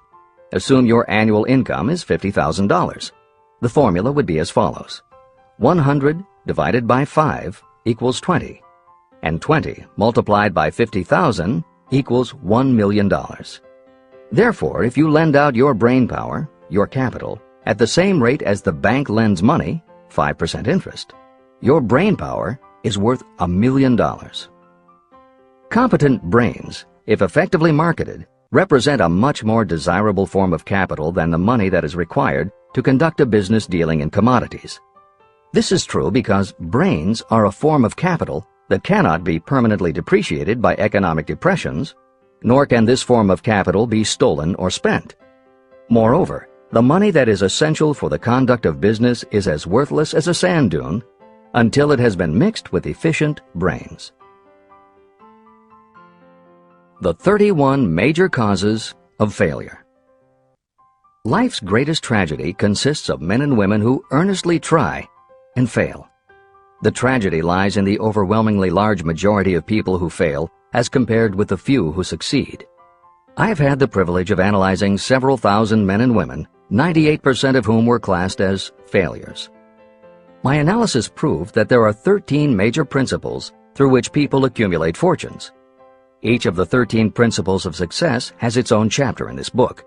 A: Assume your annual income is $50,000. The formula would be as follows. 100 divided by 5 equals 20, and 20 multiplied by 50,000 equals $1 million. Therefore, if you lend out your brainpower, your capital, at the same rate as the bank lends money, 5% interest, your brainpower is worth $1 million. Competent brains, if effectively marketed, represent a much more desirable form of capital than the money that is required to conduct a business dealing in commodities. This is true because brains are a form of capital that cannot be permanently depreciated by economic depressions, nor can this form of capital be stolen or spent. Moreover, the money that is essential for the conduct of business is as worthless as a sand dune until it has been mixed with efficient brains. The 31 major causes of failure. Life's greatest tragedy consists of men and women who earnestly try and fail. The tragedy lies in the overwhelmingly large majority of people who fail as compared with the few who succeed. I have had the privilege of analyzing several thousand men and women, 98% of whom were classed as failures. My analysis proved that there are 13 major principles through which people accumulate fortunes. Each of the 13 principles of success has its own chapter in this book,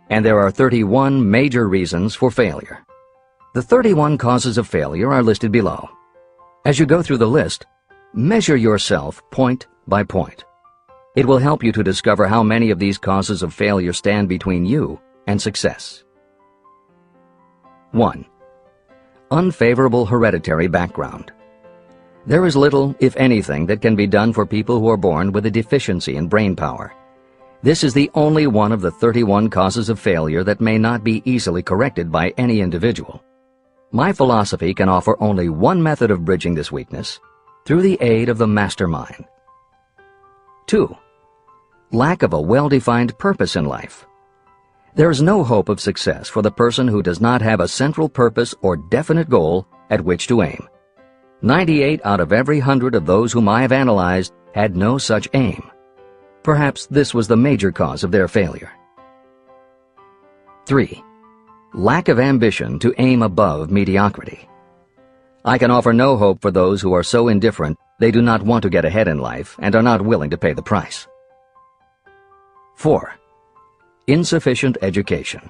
A: and there are 31 major reasons for failure. The 31 causes of failure are listed below. As you go through the list, measure yourself point by point. It will help you to discover how many of these causes of failure stand between you and success. 1. Unfavorable hereditary background. There is little, if anything, that can be done for people who are born with a deficiency in brain power. This is the only one of the 31 causes of failure that may not be easily corrected by any individual. My philosophy can offer only one method of bridging this weakness, through the aid of the mastermind. 2. Lack of a well-defined purpose in life. There is no hope of success for the person who does not have a central purpose or definite goal at which to aim. 98 out of every 100 of those whom I have analyzed had no such aim. Perhaps this was the major cause of their failure. 3. Lack of ambition to aim above mediocrity. I can offer no hope for those who are so indifferent they do not want to get ahead in life and are not willing to pay the price. 4. Insufficient education.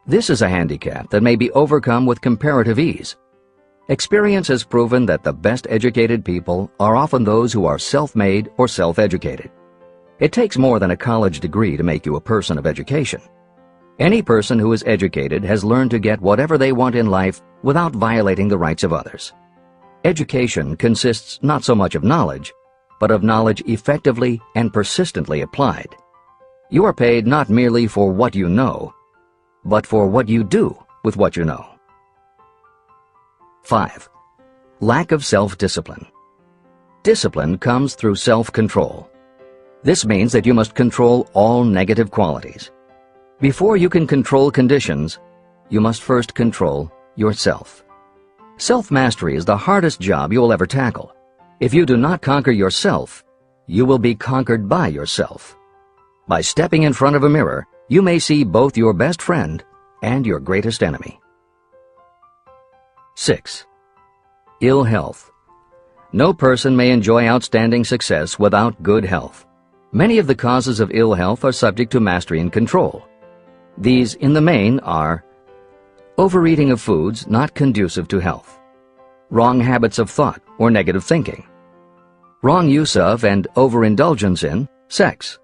A: This is a handicap that may be overcome with comparative ease. Experience has proven that the best educated people are often those who are self-made or self-educated. It takes more than a college degree to make you a person of education. Any person who is educated has learned to get whatever they want in life without violating the rights of others. Education consists not so much of knowledge, but of knowledge effectively and persistently applied. You are paid not merely for what you know, but for what you do with what you know. 5. Lack of self-discipline. Discipline comes through self-control. This means that you must control all negative qualities. Before you can control conditions, you must first control yourself. Self-mastery is the hardest job you will ever tackle. If you do not conquer yourself, you will be conquered by yourself. By stepping in front of a mirror, you may see both your best friend and your greatest enemy. 6. Ill health. No person may enjoy outstanding success without good health. Many of the causes of ill health are subject to mastery and control. These, in the main, are overeating of foods not conducive to health, wrong habits of thought or negative thinking, wrong use of and overindulgence in sex,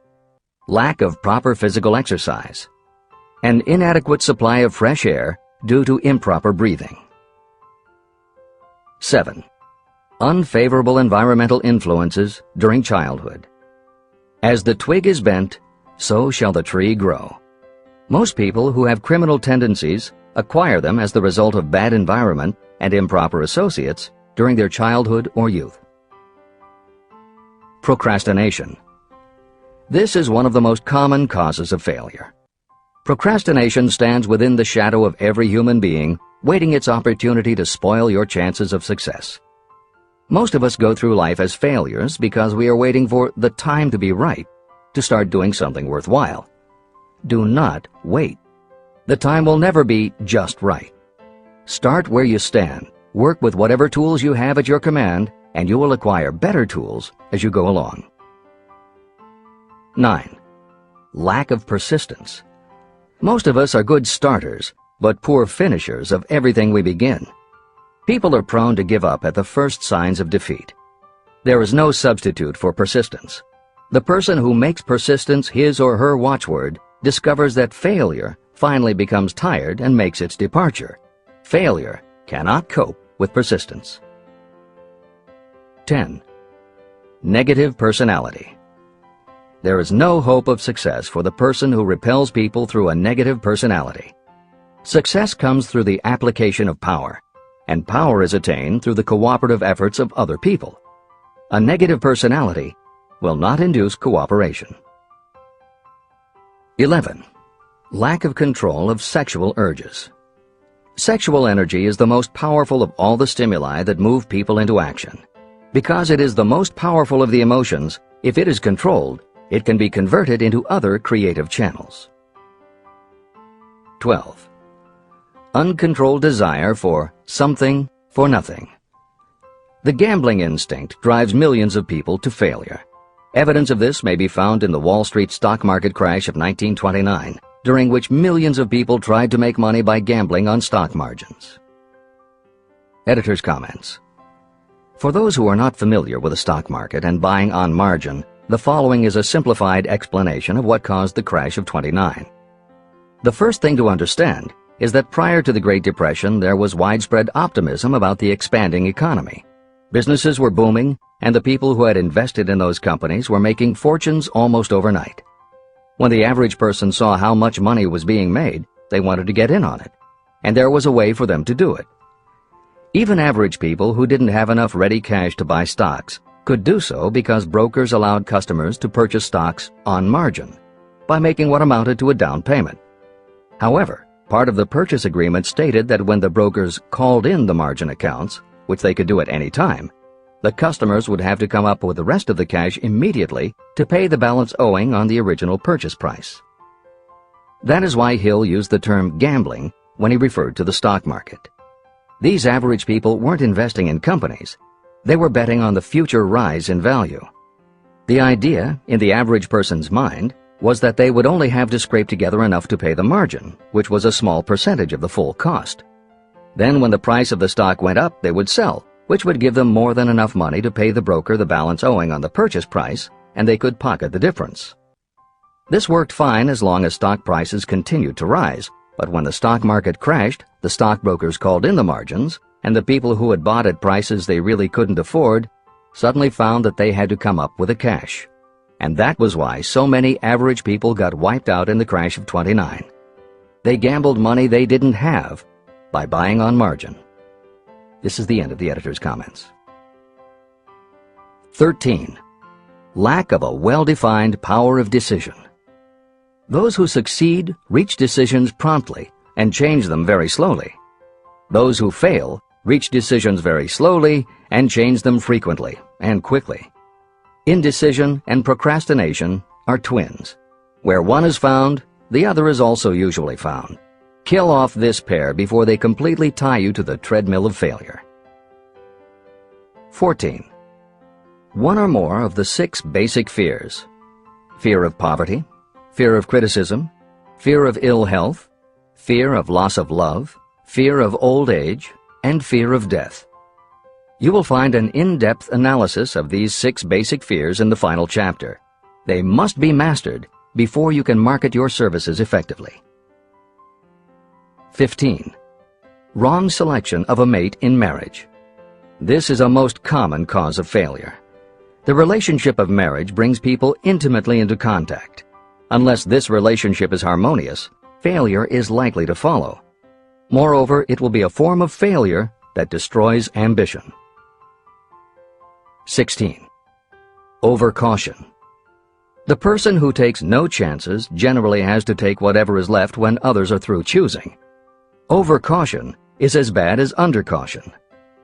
A: lack of proper physical exercise, an inadequate supply of fresh air due to improper breathing. 7. Unfavorable environmental influences during childhood. As the twig is bent, so shall the tree grow. Most people who have criminal tendencies acquire them as the result of bad environment and improper associates during their childhood or youth. Procrastination. This is one of the most common causes of failure. Procrastination stands within the shadow of every human being, waiting its opportunity to spoil your chances of success. Most of us go through life as failures because we are waiting for the time to be right to start doing something worthwhile. Do not wait. The time will never be just right. Start where you stand, work with whatever tools you have at your command, and you will acquire better tools as you go along. 9. Lack of persistence. Most of us are good starters, but poor finishers of everything we begin. People are prone to give up at the first signs of defeat. There is no substitute for persistence. The person who makes persistence his or her watchword discovers that failure finally becomes tired and makes its departure. Failure cannot cope with persistence. 10. Negative personality. There is no hope of success for the person who repels people through a negative personality. Success comes through the application of power, and power is attained through the cooperative efforts of other people. A negative personality will not induce cooperation. 11. Lack of control of sexual urges. Sexual energy is the most powerful of all the stimuli that move people into action. Because it is the most powerful of the emotions, if it is controlled, it can be converted into other creative channels. 12. Uncontrolled desire for something for nothing. The gambling instinct drives millions of people to failure. Evidence of this may be found in the Wall Street stock market crash of 1929, during which millions of people tried to make money by gambling on stock margins. Editor's comments. For those who are not familiar with the stock market and buying on margin, the following is a simplified explanation of what caused the crash of '29. The first thing to understand is that prior to the Great Depression, there was widespread optimism about the expanding economy. Businesses were booming, and the people who had invested in those companies were making fortunes almost overnight. When the average person saw how much money was being made, they wanted to get in on it, and there was a way for them to do it. Even average people who didn't have enough ready cash to buy stocks could do so because brokers allowed customers to purchase stocks on margin by making what amounted to a down payment. However, part of the purchase agreement stated that when the brokers called in the margin accounts, which they could do at any time, the customers would have to come up with the rest of the cash immediately to pay the balance owing on the original purchase price. That is why Hill used the term gambling when he referred to the stock market. These average people weren't investing in companies. They were betting on the future rise in value. The idea, in the average person's mind, was that they would only have to scrape together enough to pay the margin, which was a small percentage of the full cost. Then when the price of the stock went up, they would sell, which would give them more than enough money to pay the broker the balance owing on the purchase price, and they could pocket the difference. This worked fine as long as stock prices continued to rise, but when the stock market crashed, the stockbrokers called in the margins, and the people who had bought at prices they really couldn't afford suddenly found that they had to come up with the cash. And that was why so many average people got wiped out in the crash of '29. They gambled money they didn't have by buying on margin. This is the end of the editor's comments. 13. Lack of a well-defined power of decision. Those who succeed reach decisions promptly and change them very slowly. Those who fail reach decisions very slowly and change them frequently and quickly. Indecision and procrastination are twins. Where one is found, the other is also usually found. Kill off this pair before they completely tie you to the treadmill of failure. 14. One or more of the 6 basic fears. Fear of poverty, fear of criticism, fear of ill health, fear of loss of love, fear of old age, and fear of death. You will find an in-depth analysis of these 6 basic fears in the final chapter. They must be mastered before you can market your services effectively. 15. Wrong selection of a mate in marriage. This is a most common cause of failure. The relationship of marriage brings people intimately into contact. Unless this relationship is harmonious, failure is likely to follow. Moreover, it will be a form of failure that destroys ambition. 16. Overcaution. The person who takes no chances generally has to take whatever is left when others are through choosing. Overcaution is as bad as undercaution.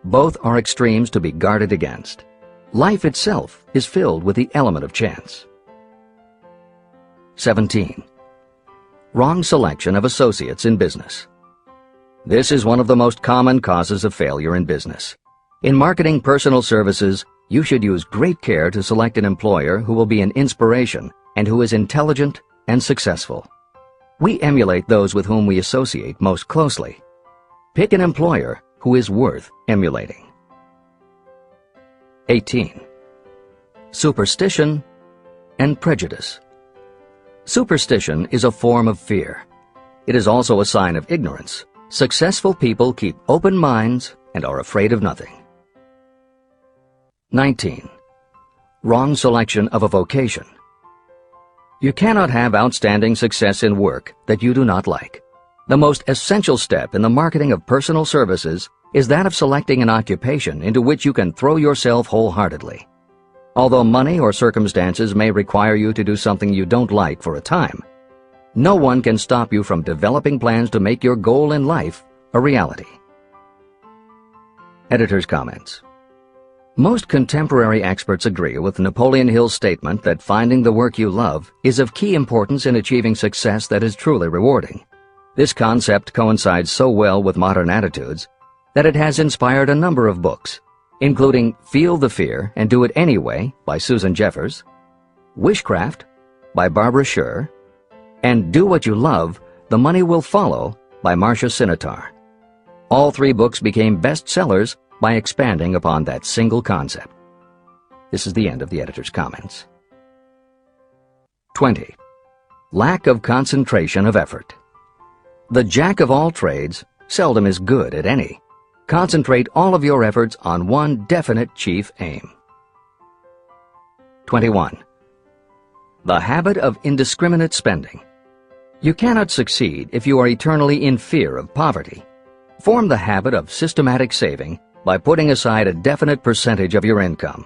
A: Both are extremes to be guarded against. Life itself is filled with the element of chance. 17. Wrong selection of associates in business. This is one of the most common causes of failure in business. In marketing personal services, you should use great care to select an employer who will be an inspiration and who is intelligent and successful. We emulate those with whom we associate most closely. Pick an employer who is worth emulating. 18. Superstition and prejudice. Superstition is a form of fear. It is also a sign of ignorance. Successful people keep open minds and are afraid of nothing. 19. Wrong selection of a vocation. You cannot have outstanding success in work that you do not like. The most essential step in the marketing of personal services is that of selecting an occupation into which you can throw yourself wholeheartedly. Although money or circumstances may require you to do something you don't like for a time, no one can stop you from developing plans to make your goal in life a reality. Editor's comments. Most contemporary experts agree with Napoleon Hill's statement that finding the work you love is of key importance in achieving success that is truly rewarding. This concept coincides so well with modern attitudes that it has inspired a number of books, including Feel the Fear and Do It Anyway by Susan Jeffers, Wishcraft by Barbara Sher, and Do What You Love, The Money Will Follow by Marcia Sinitar. All three books became bestsellers by expanding upon that single concept. This is the end of the editor's comments. 20. Lack of concentration of effort. The jack of all trades seldom is good at any. Concentrate all of your efforts on one definite chief aim. 21. The habit of indiscriminate spending. You cannot succeed if you are eternally in fear of poverty. Form the habit of systematic saving by putting aside a definite percentage of your income.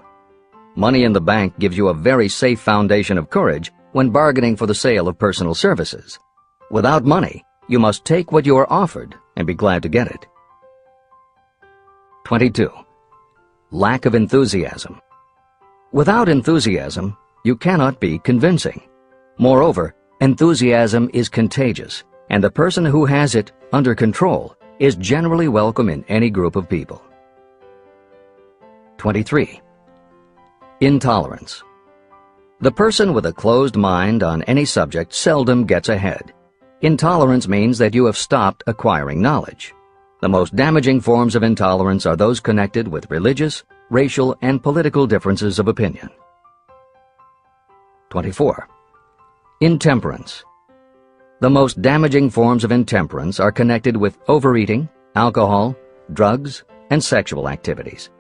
A: Money in the bank gives you a very safe foundation of courage when bargaining for the sale of personal services. Without money, you must take what you are offered and be glad to get it. 22. Lack of enthusiasm. Without enthusiasm, you cannot be convincing. Moreover, enthusiasm is contagious, and the person who has it under control is generally welcome in any group of people. 23. Intolerance. The person with a closed mind on any subject seldom gets ahead. Intolerance means that you have stopped acquiring knowledge. The most damaging forms of intolerance are those connected with religious, racial, and political differences of opinion. 24. Intemperance. The most damaging forms of intemperance are connected with overeating, alcohol, drugs, and sexual activities.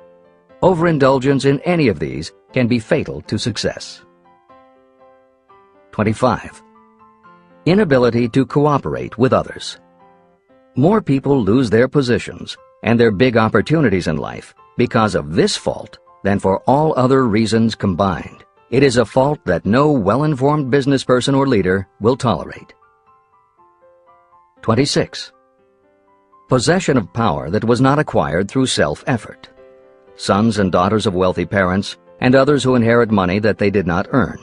A: Overindulgence in any of these can be fatal to success. 25. Inability to cooperate with others. More people lose their positions and their big opportunities in life because of this fault than for all other reasons combined. It is a fault that no well-informed business person or leader will tolerate. 26. Possession of power that was not acquired through self-effort. Sons and daughters of wealthy parents and others who inherit money that they did not earn.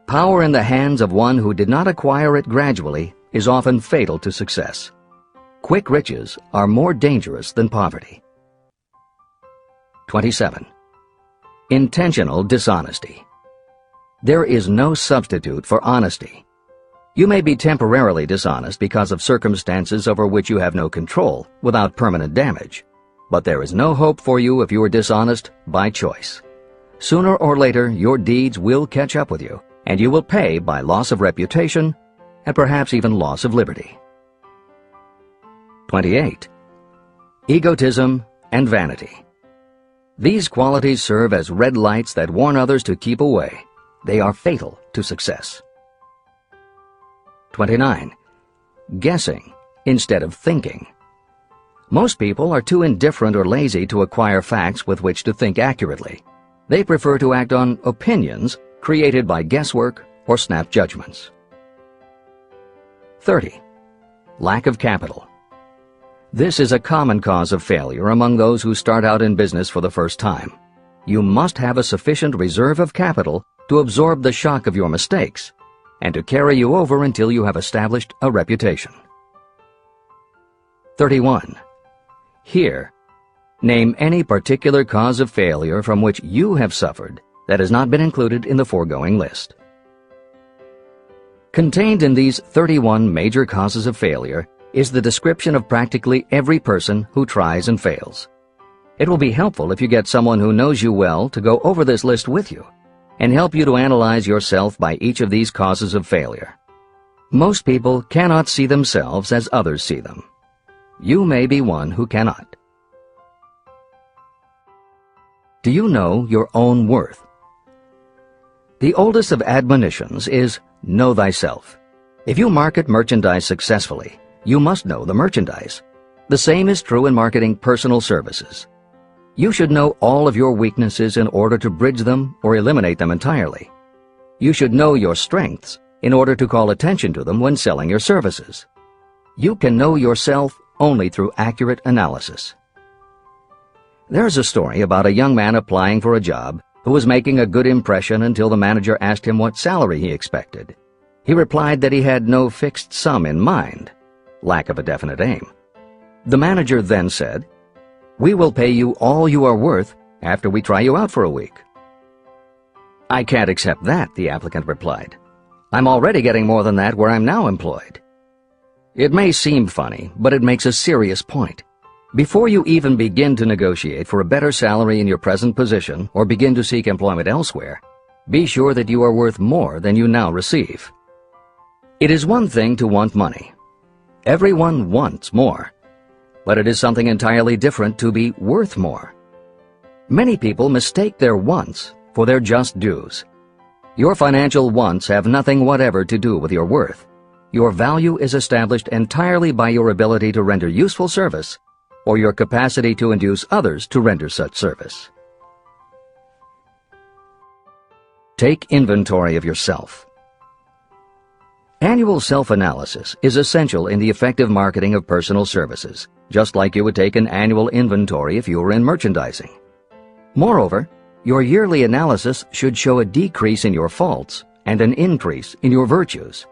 A: Power in the hands of one who did not acquire it gradually is often fatal to success. Quick riches are more dangerous than poverty. 27. Intentional dishonesty. There is no substitute for honesty. You may be temporarily dishonest because of circumstances over which you have no control without permanent damage, but there is no hope for you if you are dishonest by choice. Sooner or later, your deeds will catch up with you, and you will pay by loss of reputation and perhaps even loss of liberty. 28. Egotism and vanity. These qualities serve as red lights that warn others to keep away. They are fatal to success. 29. Guessing instead of thinking. Most people are too indifferent or lazy to acquire facts with which to think accurately. They prefer to act on opinions created by guesswork or snap judgments. 30. Lack of capital. This is a common cause of failure among those who start out in business for the first time. You must have a sufficient reserve of capital to absorb the shock of your mistakes and to carry you over until you have established a reputation. 31. Here, name any particular cause of failure from which you have suffered that has not been included in the foregoing list. Contained in these 31 major causes of failure is the description of practically every person who tries and fails. It will be helpful if you get someone who knows you well to go over this list with you and help you to analyze yourself by each of these causes of failure. Most people cannot see themselves as others see them. You may be one who cannot. Do you know your own worth? The oldest of admonitions is, know thyself. If you market merchandise successfully, you must know the merchandise. The same is true in marketing personal services. You should know all of your weaknesses in order to bridge them or eliminate them entirely. You should know your strengths in order to call attention to them when selling your services. You can know yourself only through accurate analysis. There's a story about a young man applying for a job who was making a good impression until the manager asked him what salary he expected. He replied that he had no fixed sum in mind, lack of a definite aim. The manager then said, "We will pay you all you are worth after we try you out for a week." "I can't accept that," the applicant replied. "I'm already getting more than that where I'm now employed." It may seem funny, but it makes a serious point. Before you even begin to negotiate for a better salary in your present position or begin to seek employment elsewhere, be sure that you are worth more than you now receive. It is one thing to want money. Everyone wants more. But it is something entirely different to be worth more. Many people mistake their wants for their just dues. Your financial wants have nothing whatever to do with your worth. Your value is established entirely by your ability to render useful service or your capacity to induce others to render such service. Take inventory of yourself. Annual self-analysis is essential in the effective marketing of personal services, just like you would take an annual inventory if you were in merchandising. Moreover, your yearly analysis should show a decrease in your faults and an increase in your virtues.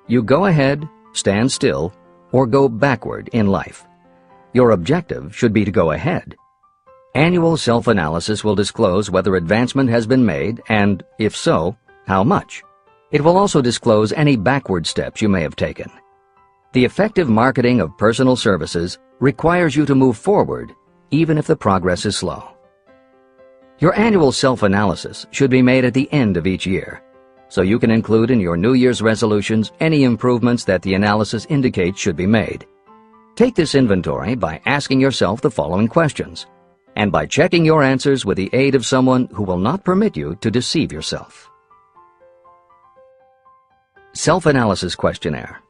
A: You go ahead, stand still, or go backward in life. Your objective should be to go ahead. Annual self-analysis will disclose whether advancement has been made and, if so, how much. It will also disclose any backward steps you may have taken. The effective marketing of personal services requires you to move forward, even if the progress is slow. Your annual self-analysis should be made at the end of each year, so you can include in your New Year's resolutions any improvements that the analysis indicates should be made. Take this inventory by asking yourself the following questions, and by checking your answers with the aid of someone who will not permit you to deceive yourself. Self-analysis questionnaire.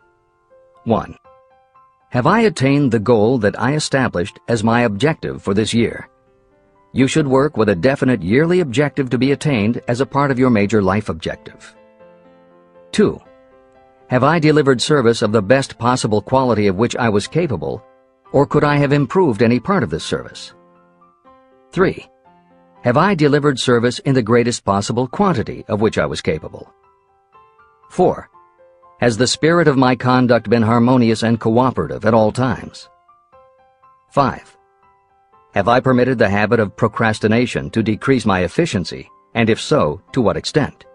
A: 1. Have I attained the goal that I established as my objective for this year? You should work with a definite yearly objective to be attained as a part of your major life objective. 2. Have I delivered service of the best possible quality of which I was capable, or could I have improved any part of this service? 3. Have I delivered service in the greatest possible quantity of which I was capable? 4. Has the spirit of my conduct been harmonious and cooperative at all times? 5. Have I permitted the habit of procrastination to decrease my efficiency, and if so, to what extent?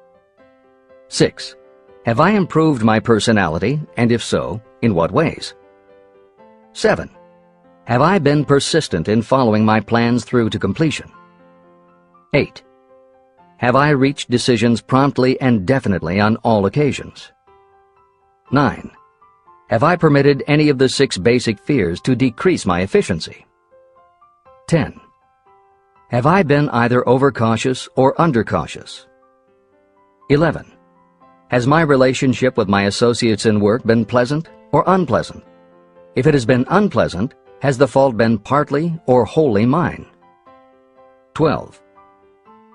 A: 6. Have I improved my personality, and if so, in what ways? 7. Have I been persistent in following my plans through to completion? 8. Have I reached decisions promptly and definitely on all occasions? 9. Have I permitted any of the 6 basic fears to decrease my efficiency? 10. Have I been either overcautious or undercautious? 11. Has my relationship with my associates in work been pleasant or unpleasant? If it has been unpleasant, has the fault been partly or wholly mine? 12.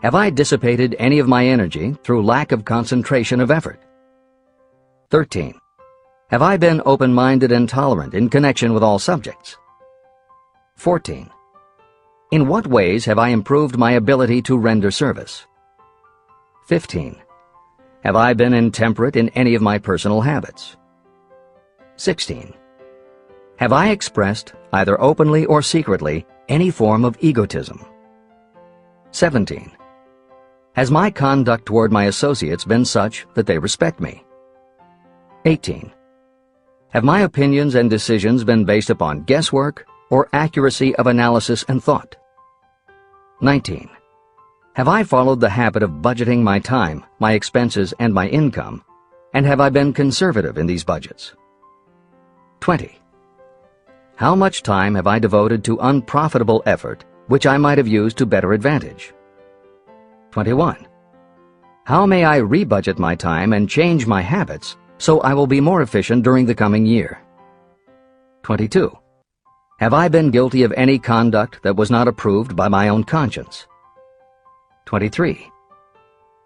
A: Have I dissipated any of my energy through lack of concentration of effort? 13. Have I been open-minded and tolerant in connection with all subjects? 14. In what ways have I improved my ability to render service? 15. Have I been intemperate in any of my personal habits? 16. Have I expressed, either openly or secretly, any form of egotism? 17. Has my conduct toward my associates been such that they respect me? 18. Have my opinions and decisions been based upon guesswork or accuracy of analysis and thought? 19. Have I followed the habit of budgeting my time, my expenses, and my income, and have I been conservative in these budgets? 20. How much time have I devoted to unprofitable effort which I might have used to better advantage? 21. How may I rebudget my time and change my habits so I will be more efficient during the coming year? 22. Have I been guilty of any conduct that was not approved by my own conscience? 23.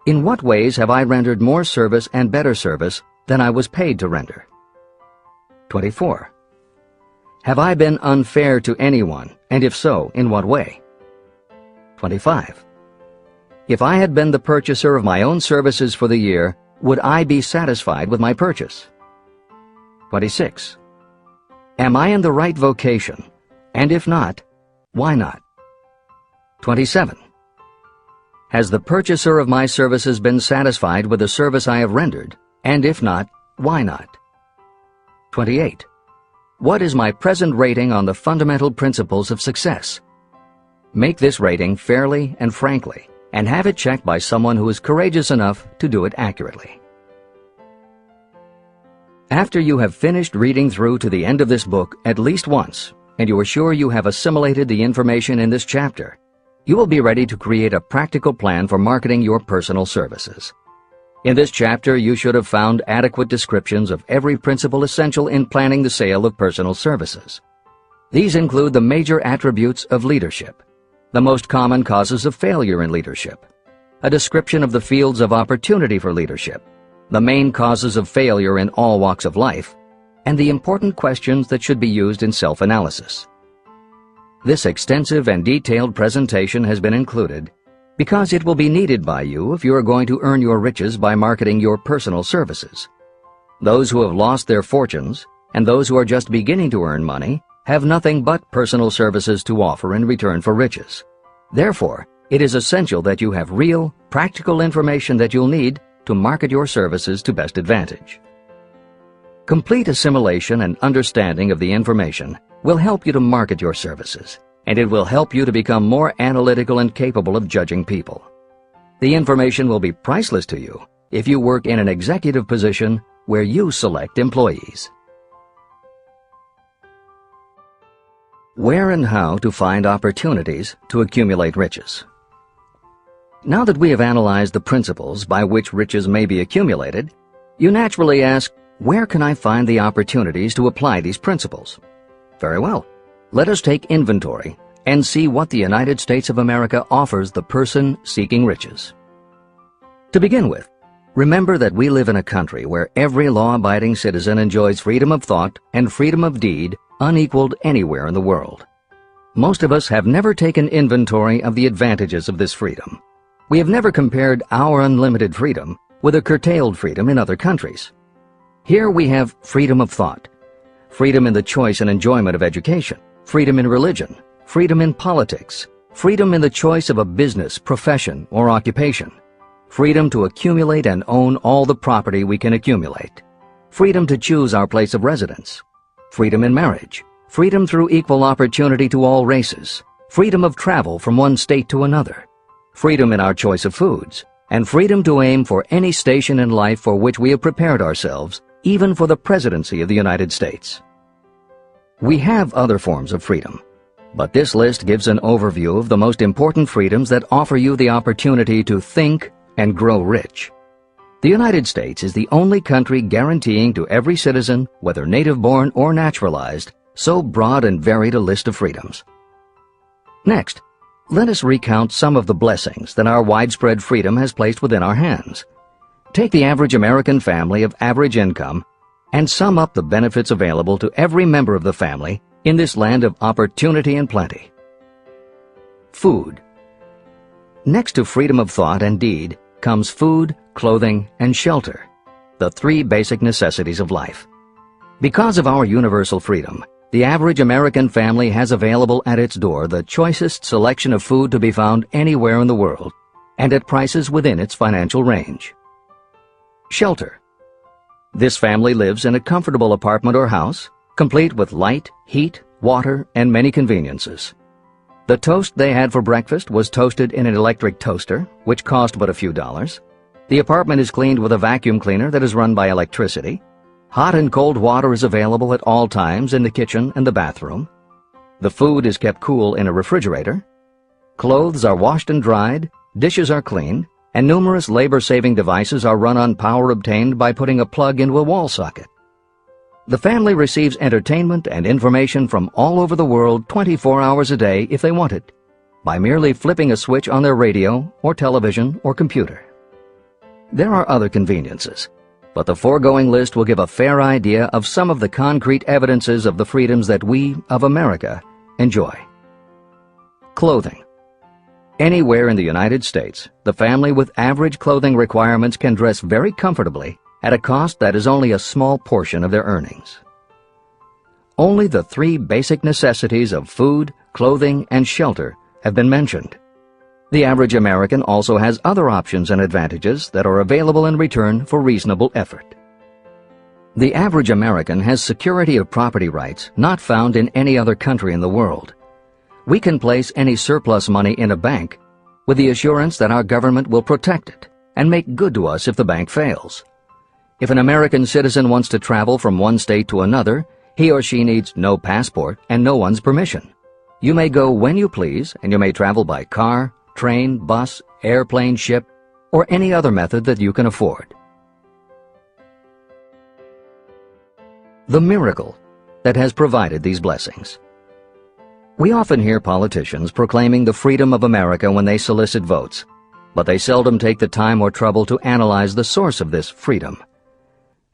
A: In what ways have I rendered more service and better service than I was paid to render? 24. Have I been unfair to anyone, and if so, in what way? 25. If I had been the purchaser of my own services for the year, would I be satisfied with my purchase? 26. Am I in the right vocation? And if not, why not? 27. Has the purchaser of my services been satisfied with the service I have rendered? And if not, why not? 28. What is my present rating on the fundamental principles of success? Make this rating fairly and frankly, and have it checked by someone who is courageous enough to do it accurately. After you have finished reading through to the end of this book at least once, and you are sure you have assimilated the information in this chapter, you will be ready to create a practical plan for marketing your personal services. In this chapter, you should have found adequate descriptions of every principle essential in planning the sale of personal services. These include the major attributes of leadership, the most common causes of failure in leadership, a description of the fields of opportunity for leadership, the main causes of failure in all walks of life, and the important questions that should be used in self-analysis. This extensive and detailed presentation has been included because it will be needed by you if you are going to earn your riches by marketing your personal services. Those who have lost their fortunes and those who are just beginning to earn money have nothing but personal services to offer in return for riches. Therefore, it is essential that you have real, practical information that you'll need to market your services to best advantage. Complete assimilation and understanding of the information will help you to market your services, and it will help you to become more analytical and capable of judging people. The information will be priceless to you if you work in an executive position where you select employees. Where and how to find opportunities to accumulate riches. Now that we have analyzed the principles by which riches may be accumulated, you naturally ask, where can I find the opportunities to apply these principles? Very well. Let us take inventory and see what the United States of America offers the person seeking riches. To begin with, remember that we live in a country where every law-abiding citizen enjoys freedom of thought and freedom of deed unequaled anywhere in the world. Most of us have never taken inventory of the advantages of this freedom. We have never compared our unlimited freedom with a curtailed freedom in other countries. Here we have freedom of thought, freedom in the choice and enjoyment of education, freedom in religion, freedom in politics, freedom in the choice of a business, profession, or occupation, freedom to accumulate and own all the property we can accumulate, freedom to choose our place of residence, freedom in marriage, freedom through equal opportunity to all races, freedom of travel from one state to another, freedom in our choice of foods, and freedom to aim for any station in life for which we have prepared ourselves, even for the presidency of the United States. We have other forms of freedom, but this list gives an overview of the most important freedoms that offer you the opportunity to think and grow rich. The United States is the only country guaranteeing to every citizen, whether native-born or naturalized, so broad and varied a list of freedoms. Next, let us recount some of the blessings that our widespread freedom has placed within our hands. Take the average American family of average income and sum up the benefits available to every member of the family in this land of opportunity and plenty. Food. Next to freedom of thought and deed comes food, clothing, and shelter, the three basic necessities of life. Because of our universal freedom, the average American family has available at its door the choicest selection of food to be found anywhere in the world, and at prices within its financial range. Shelter. This family lives in a comfortable apartment or house, complete with light, heat, water, and many conveniences. The toast they had for breakfast was toasted in an electric toaster, which cost but a few dollars. The apartment is cleaned with a vacuum cleaner that is run by electricity. Hot and cold water is available at all times in the kitchen and the bathroom. The food is kept cool in a refrigerator. Clothes are washed and dried, dishes are clean, and numerous labor-saving devices are run on power obtained by putting a plug into a wall socket. The family receives entertainment and information from all over the world 24 hours a day if they want it, by merely flipping a switch on their radio or television or computer. There are other conveniences, but the foregoing list will give a fair idea of some of the concrete evidences of the freedoms that we, of America, enjoy. Clothing. Anywhere in the United States, the family with average clothing requirements can dress very comfortably at a cost that is only a small portion of their earnings. Only the 3 basic necessities of food, clothing, and shelter have been mentioned. The average American also has other options and advantages that are available in return for reasonable effort. The average American has security of property rights not found in any other country in the world. We can place any surplus money in a bank with the assurance that our government will protect it and make good to us if the bank fails. If an American citizen wants to travel from one state to another, he or she needs no passport and no one's permission. You may go when you please, and you may travel by car, train, bus, airplane, ship, or any other method that you can afford. The miracle that has provided these blessings. We often hear politicians proclaiming the freedom of America when they solicit votes, but they seldom take the time or trouble to analyze the source of this freedom.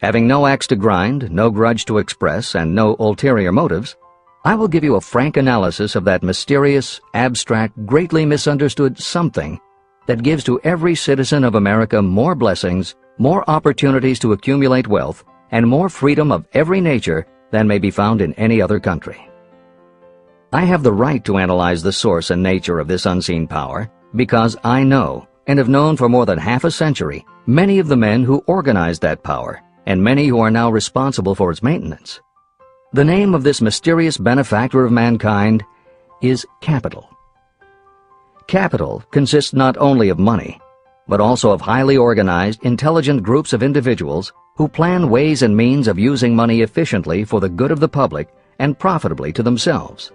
A: Having no axe to grind, no grudge to express, and no ulterior motives, I will give you a frank analysis of that mysterious, abstract, greatly misunderstood something that gives to every citizen of America more blessings, more opportunities to accumulate wealth, and more freedom of every nature than may be found in any other country. I have the right to analyze the source and nature of this unseen power because I know, and have known for more than half a century, many of the men who organized that power, and many who are now responsible for its maintenance. The name of this mysterious benefactor of mankind is capital. Capital consists not only of money, but also of highly organized, intelligent groups of individuals who plan ways and means of using money efficiently for the good of the public and profitably to themselves.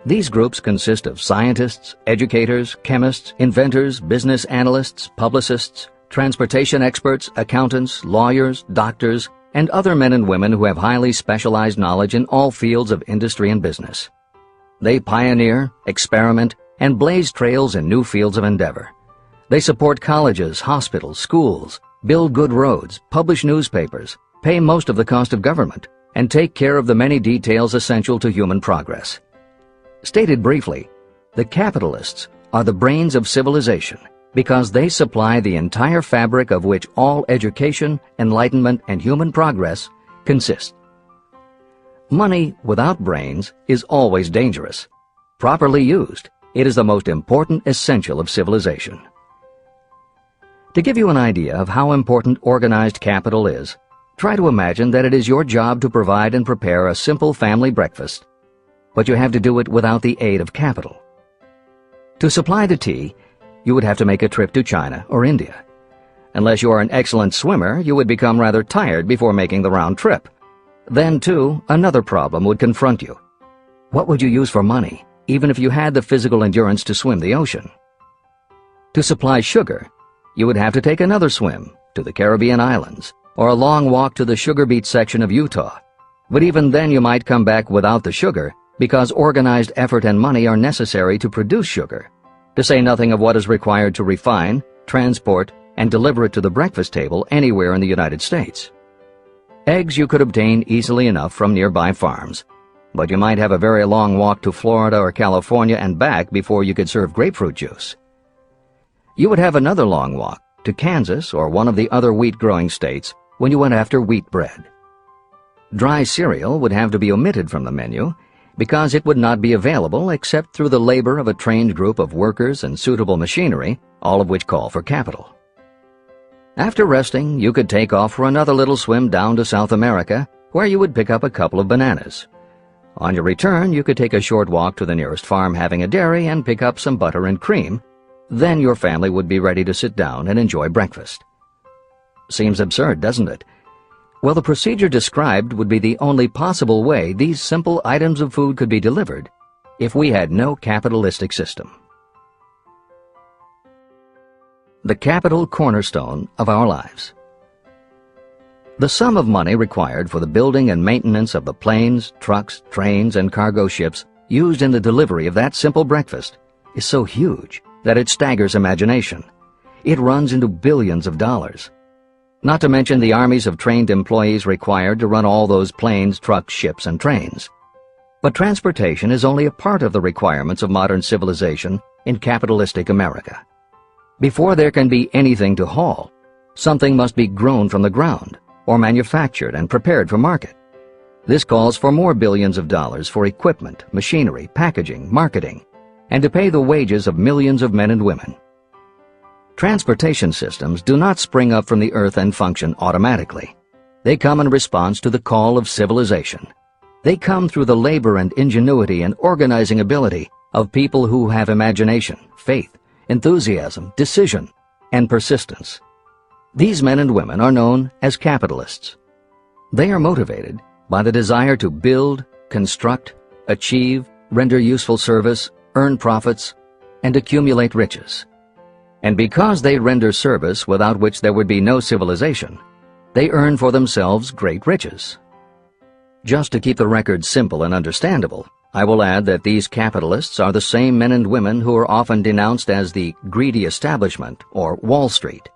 A: These groups consist of scientists, educators, chemists, inventors, business analysts, publicists, transportation experts, accountants, lawyers, doctors, and other men and women who have highly specialized knowledge in all fields of industry and business. They pioneer, experiment, and blaze trails in new fields of endeavor. They support colleges, hospitals, schools, build good roads, publish newspapers, pay most of the cost of government, and take care of the many details essential to human progress. Stated briefly, the capitalists are the brains of civilization because they supply the entire fabric of which all education, enlightenment, and human progress consist. Money without brains is always dangerous. Properly used, it is the most important essential of civilization. To give you an idea of how important organized capital is, try to imagine that it is your job to provide and prepare a simple family breakfast, but you have to do it without the aid of capital. To supply the tea, you would have to make a trip to China or India. Unless you are an excellent swimmer, you would become rather tired before making the round trip. Then, too, another problem would confront you. What would you use for money, even if you had the physical endurance to swim the ocean? To supply sugar, you would have to take another swim to the Caribbean islands, or a long walk to the sugar beet section of Utah. But even then you might come back without the sugar, because organized effort and money are necessary to produce sugar, to say nothing of what is required to refine, transport, and deliver it to the breakfast table anywhere in the United States. Eggs you could obtain easily enough from nearby farms, but you might have a very long walk to Florida or California and back before you could serve grapefruit juice. You would have another long walk to Kansas or one of the other wheat-growing states when you went after wheat bread. Dry cereal would have to be omitted from the menu because it would not be available except through the labor of a trained group of workers and suitable machinery, all of which call for capital. After resting, you could take off for another little swim down to South America, where you would pick up a couple of bananas. On your return, you could take a short walk to the nearest farm having a dairy and pick up some butter and cream. Then your family would be ready to sit down and enjoy breakfast. Seems absurd, doesn't it? Well, the procedure described would be the only possible way these simple items of food could be delivered if we had no capitalistic system. The capital cornerstone of our lives. The sum of money required for the building and maintenance of the planes, trucks, trains, and cargo ships used in the delivery of that simple breakfast is so huge that it staggers imagination. It runs into billions of dollars. Not to mention the armies of trained employees required to run all those planes, trucks, ships, and trains. But transportation is only a part of the requirements of modern civilization in capitalistic America. Before there can be anything to haul, something must be grown from the ground or manufactured and prepared for market. This calls for more billions of dollars for equipment, machinery, packaging, marketing, and to pay the wages of millions of men and women. Transportation systems do not spring up from the earth and function automatically. They come in response to the call of civilization. They come through the labor and ingenuity and organizing ability of people who have imagination, faith, enthusiasm, decision, and persistence. These men and women are known as capitalists. They are motivated by the desire to build, construct, achieve, render useful service, earn profits, and accumulate riches. And because they render service without which there would be no civilization, they earn for themselves great riches. Just to keep the record simple and understandable, I will add that these capitalists are the same men and women who are often denounced as the greedy establishment or Wall Street.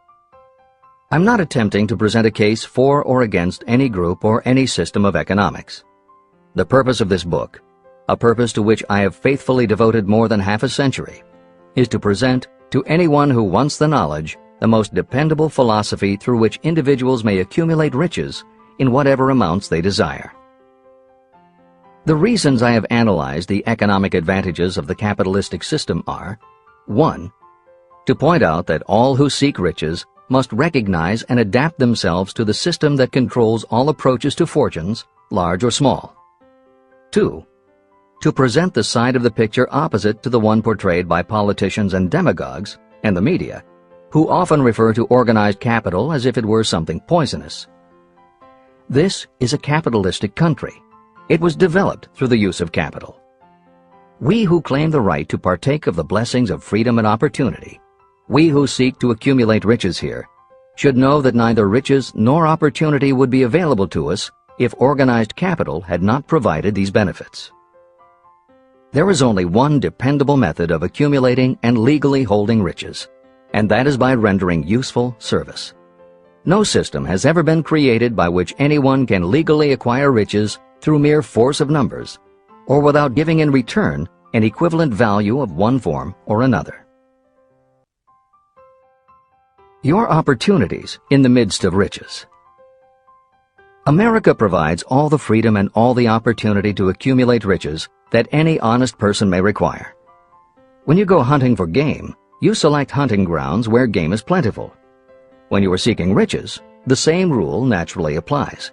A: I'm not attempting to present a case for or against any group or any system of economics. The purpose of this book, a purpose to which I have faithfully devoted more than half a century, is to present to anyone who wants the knowledge the most dependable philosophy through which individuals may accumulate riches in whatever amounts they desire. The reasons I have analyzed the economic advantages of the capitalistic system are: 1. To point out that all who seek riches must recognize and adapt themselves to the system that controls all approaches to fortunes, large or small. 2. To present the side of the picture opposite to the one portrayed by politicians and demagogues, and the media, who often refer to organized capital as if it were something poisonous. This is a capitalistic country. It was developed through the use of capital. We who claim the right to partake of the blessings of freedom and opportunity, we who seek to accumulate riches here, should know that neither riches nor opportunity would be available to us if organized capital had not provided these benefits. There is only one dependable method of accumulating and legally holding riches, and that is by rendering useful service. No system has ever been created by which anyone can legally acquire riches through mere force of numbers, or without giving in return an equivalent value of one form or another. Your opportunities in the midst of riches. America provides all the freedom and all the opportunity to accumulate riches that any honest person may require. When you go hunting for game, you select hunting grounds where game is plentiful. When you are seeking riches, the same rule naturally applies.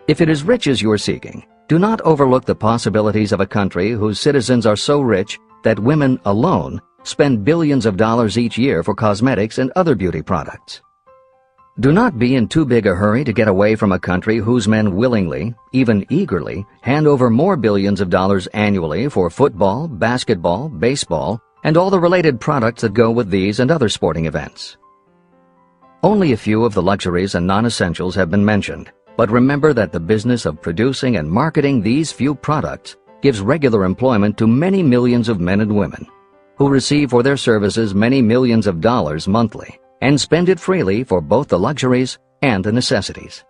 A: If it is riches you are seeking, do not overlook the possibilities of a country whose citizens are so rich that women alone spend billions of dollars each year for cosmetics and other beauty products. Do not be in too big a hurry to get away from a country whose men willingly, even eagerly, hand over more billions of dollars annually for football, basketball, baseball, and all the related products that go with these and other sporting events. Only a few of the luxuries and non-essentials have been mentioned, but remember that the business of producing and marketing these few products gives regular employment to many millions of men and women, who receive for their services many millions of dollars monthly, and spend it freely for both the luxuries and the necessities.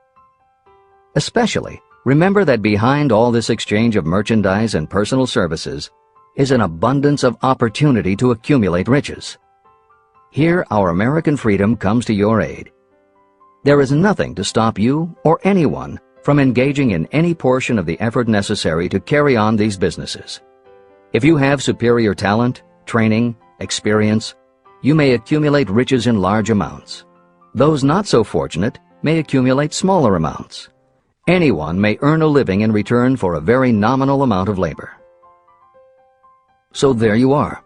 A: Especially, remember that behind all this exchange of merchandise and personal services is an abundance of opportunity to accumulate riches. Here our American freedom comes to your aid. There is nothing to stop you or anyone from engaging in any portion of the effort necessary to carry on these businesses. If you have superior talent, training, experience, you may accumulate riches in large amounts. Those not so fortunate may accumulate smaller amounts. Anyone may earn a living in return for a very nominal amount of labor. So there you are.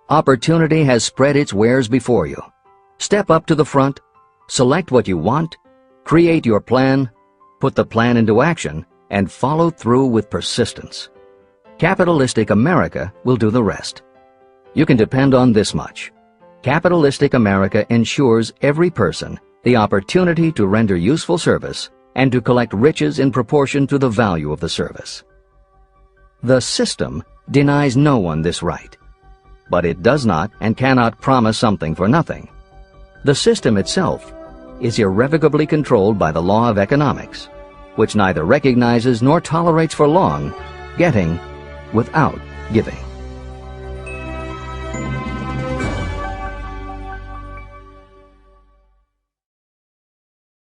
A: Opportunity has spread its wares before you. Step up to the front, select what you want, create your plan, put the plan into action, and follow through with persistence. Capitalistic America will do the rest. You can depend on this much. Capitalistic America ensures every person the opportunity to render useful service and to collect riches in proportion to the value of the service. The system denies no one this right, but it does not and cannot promise something for nothing. The system itself is irrevocably controlled by the law of economics, which neither recognizes nor tolerates for long getting without giving.